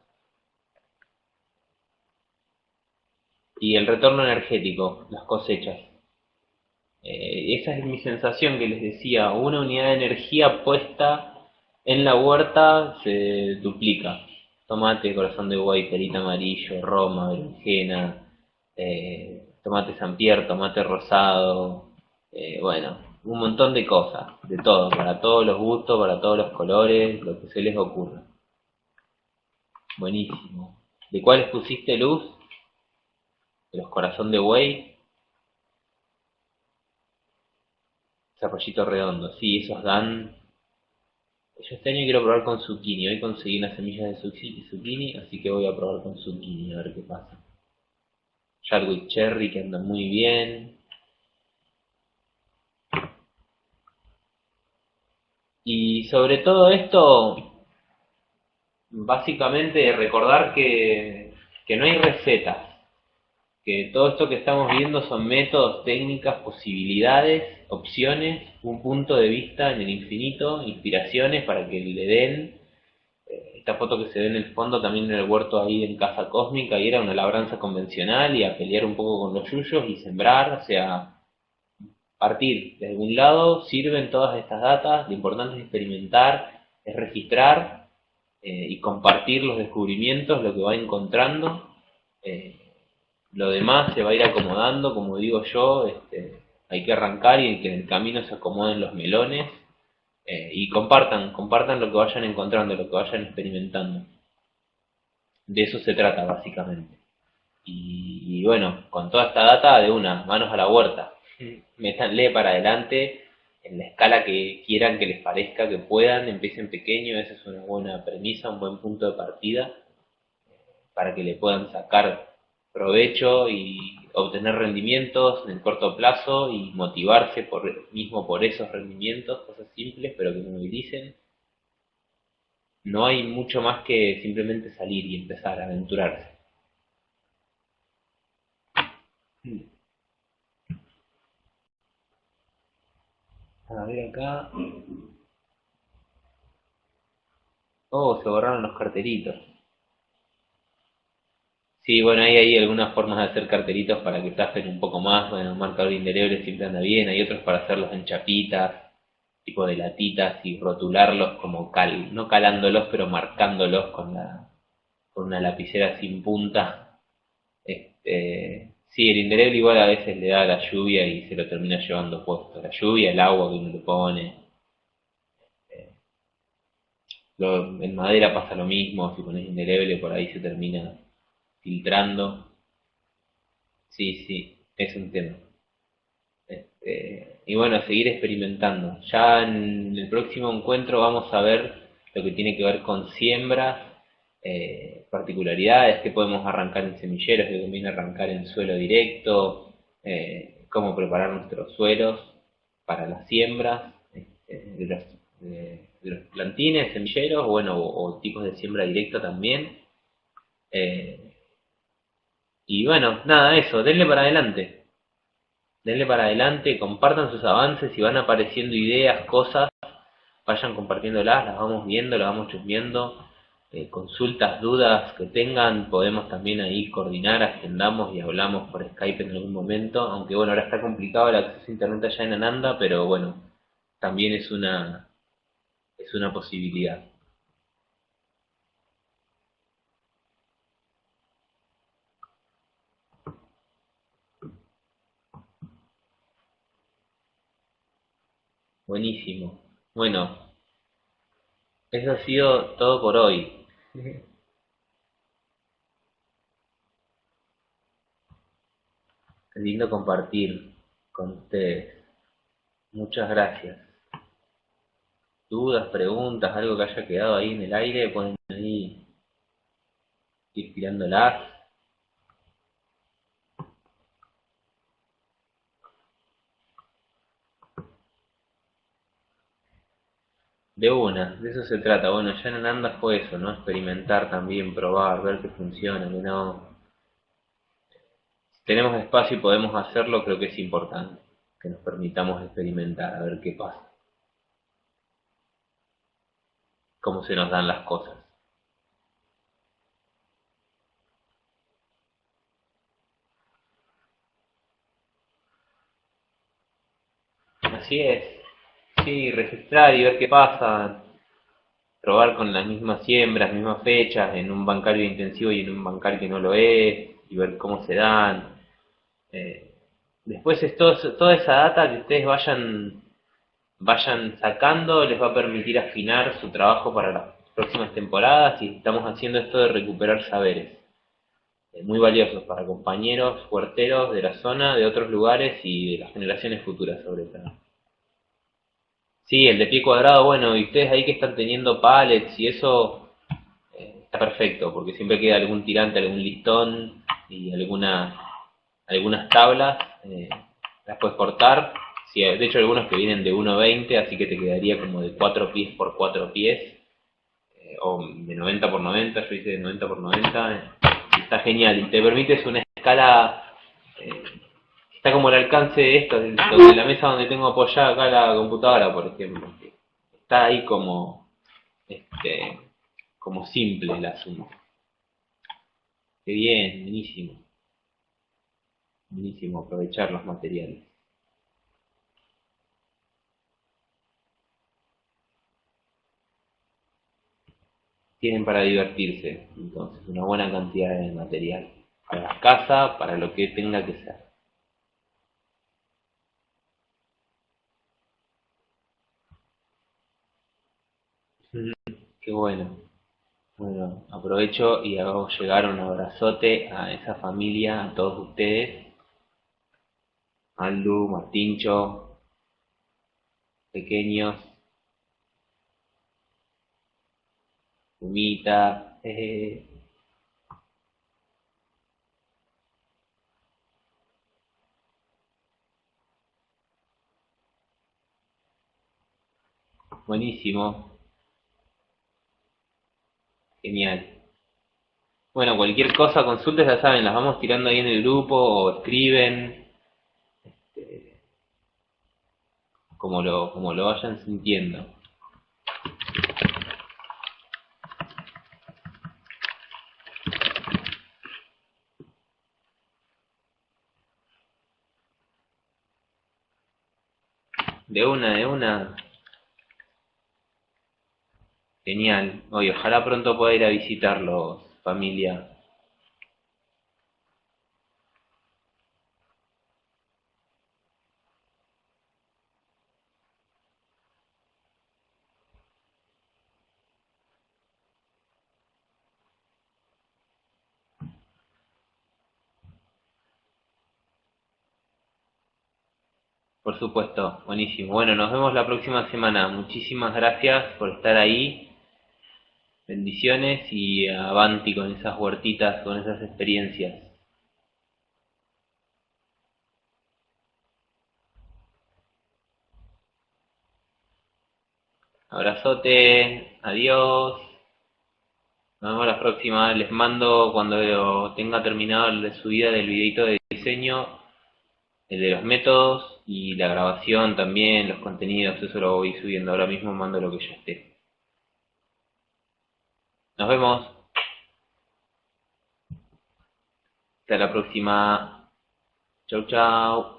Y el retorno energético, las cosechas. Esa es mi sensación que les decía, una unidad de energía puesta en la huerta se duplica. Tomate, corazón de buey, perita amarillo, roma, berenjena, tomate Saint-Pierre, tomate rosado, bueno, un montón de cosas, de todo, para todos los gustos, para todos los colores, lo que se les ocurra. Buenísimo. ¿De cuáles pusiste luz? De los corazón de buey, zapallito redondo, sí, esos dan. Yo este año quiero probar con zucchini. Hoy conseguí unas semillas de zucchini, así que voy a probar con zucchini a ver qué pasa. Chadwick Cherry que anda muy bien. Y sobre todo esto, básicamente recordar que no hay recetas, que todo esto que estamos viendo son métodos, técnicas, posibilidades, opciones, un punto de vista en el infinito, inspiraciones para que le den. Esta foto que se ve en el fondo también en el huerto ahí en Casa Cósmica, y era una labranza convencional y a pelear un poco con los yuyos y sembrar, o sea, partir de algún lado, sirven todas estas datas, lo importante es experimentar, es registrar y compartir los descubrimientos, lo que va encontrando. Eh, lo demás se va a ir acomodando, como digo yo, hay que arrancar y que en el camino se acomoden los melones. Y compartan lo que vayan encontrando, lo que vayan experimentando. De eso se trata básicamente. Y bueno, con toda esta data de una, manos a la huerta. Métanle para adelante en la escala que quieran, que les parezca, que puedan, empiecen pequeño, esa es una buena premisa, un buen punto de partida para que le puedan sacar provecho y obtener rendimientos en el corto plazo y motivarse por esos rendimientos, cosas simples pero que movilicen. No hay mucho más que simplemente salir y empezar a aventurarse. A ver acá. Oh, se borraron los cartelitos. Sí, bueno, hay algunas formas de hacer cartelitos para que tapen un poco más. Bueno, un marcador indeleble siempre anda bien. Hay otros para hacerlos en chapitas, tipo de latitas, y rotularlos como no calándolos, pero marcándolos con una lapicera sin punta. Sí, el indeleble igual a veces le da la lluvia y se lo termina llevando puesto. La lluvia, el agua que uno le pone. En madera pasa lo mismo, si pones indeleble por ahí se termina filtrando. Sí, sí, es un tema. Y bueno, seguir experimentando. Ya en el próximo encuentro vamos a ver lo que tiene que ver con siembras, particularidades, que podemos arrancar en semilleros, que conviene arrancar en suelo directo, cómo preparar nuestros suelos para las siembras, de los plantines, semilleros, bueno, o tipos de siembra directa también. Eh, y bueno, nada, eso, denle para adelante. Denle para adelante, compartan sus avances, si van apareciendo ideas, cosas, vayan compartiéndolas, las vamos viendo, las vamos chusmeando, consultas, dudas que tengan, podemos también ahí coordinar, agendamos y hablamos por Skype en algún momento, aunque bueno, ahora está complicado el acceso a internet allá en Ananda, pero bueno, también es una posibilidad. Buenísimo. Bueno, eso ha sido todo por hoy. Es lindo compartir con ustedes. Muchas gracias. Dudas, preguntas, algo que haya quedado ahí en el aire, pueden ahí ir tirándolas. De una, de eso se trata. Bueno, ya en Ananda fue eso, ¿no? Experimentar también, probar, ver qué funciona, que no. Si tenemos espacio y podemos hacerlo, creo que es importante que nos permitamos experimentar, a ver qué pasa, cómo se nos dan las cosas. Así es. Sí, registrar y ver qué pasa, probar con las mismas siembras, mismas fechas, en un bancario intensivo y en un bancario que no lo es, y ver cómo se dan. Eh, Después es toda esa data que ustedes vayan sacando les va a permitir afinar su trabajo para las próximas temporadas y estamos haciendo esto de recuperar saberes muy valiosos para compañeros puerteros de la zona, de otros lugares y de las generaciones futuras sobre todo. Sí, el de pie cuadrado, bueno, y ustedes ahí que están teniendo pallets y eso está perfecto, porque siempre queda algún tirante, algún listón y algunas tablas, las puedes cortar. Sí, de hecho algunos que vienen de 1,20, así que te quedaría como de 4 pies por 4 pies, o de 90 por 90, yo hice de 90 por 90, está genial, y te permite es una escala, eh, está como al alcance de esto, de la mesa donde tengo apoyada acá la computadora, por ejemplo. Está ahí este, como simple el asunto. Qué bien, buenísimo, buenísimo aprovechar los materiales. Tienen para divertirse, entonces, una buena cantidad de material. Para la casa, para lo que tenga que ser. Qué bueno. Bueno, aprovecho y hago llegar un abrazote a esa familia, a todos ustedes, Aldu, Martincho, pequeños, Humita, Buenísimo. Genial. Bueno, cualquier cosa, consultas, ya saben, las vamos tirando ahí en el grupo o escriben, como lo vayan sintiendo. De una, de una. Genial. Oye, ojalá pronto pueda ir a visitarlos, familia. Por supuesto, buenísimo. Bueno, nos vemos la próxima semana. Muchísimas gracias por estar ahí. Bendiciones y avanti con esas huertitas, con esas experiencias. Abrazote, adiós. Nos vemos la próxima. Les mando cuando tenga terminado la subida del videito de diseño, el de los métodos y la grabación también, los contenidos, eso lo voy subiendo. Ahora mismo mando lo que ya esté. Nos vemos. Hasta la próxima. Chau, chau.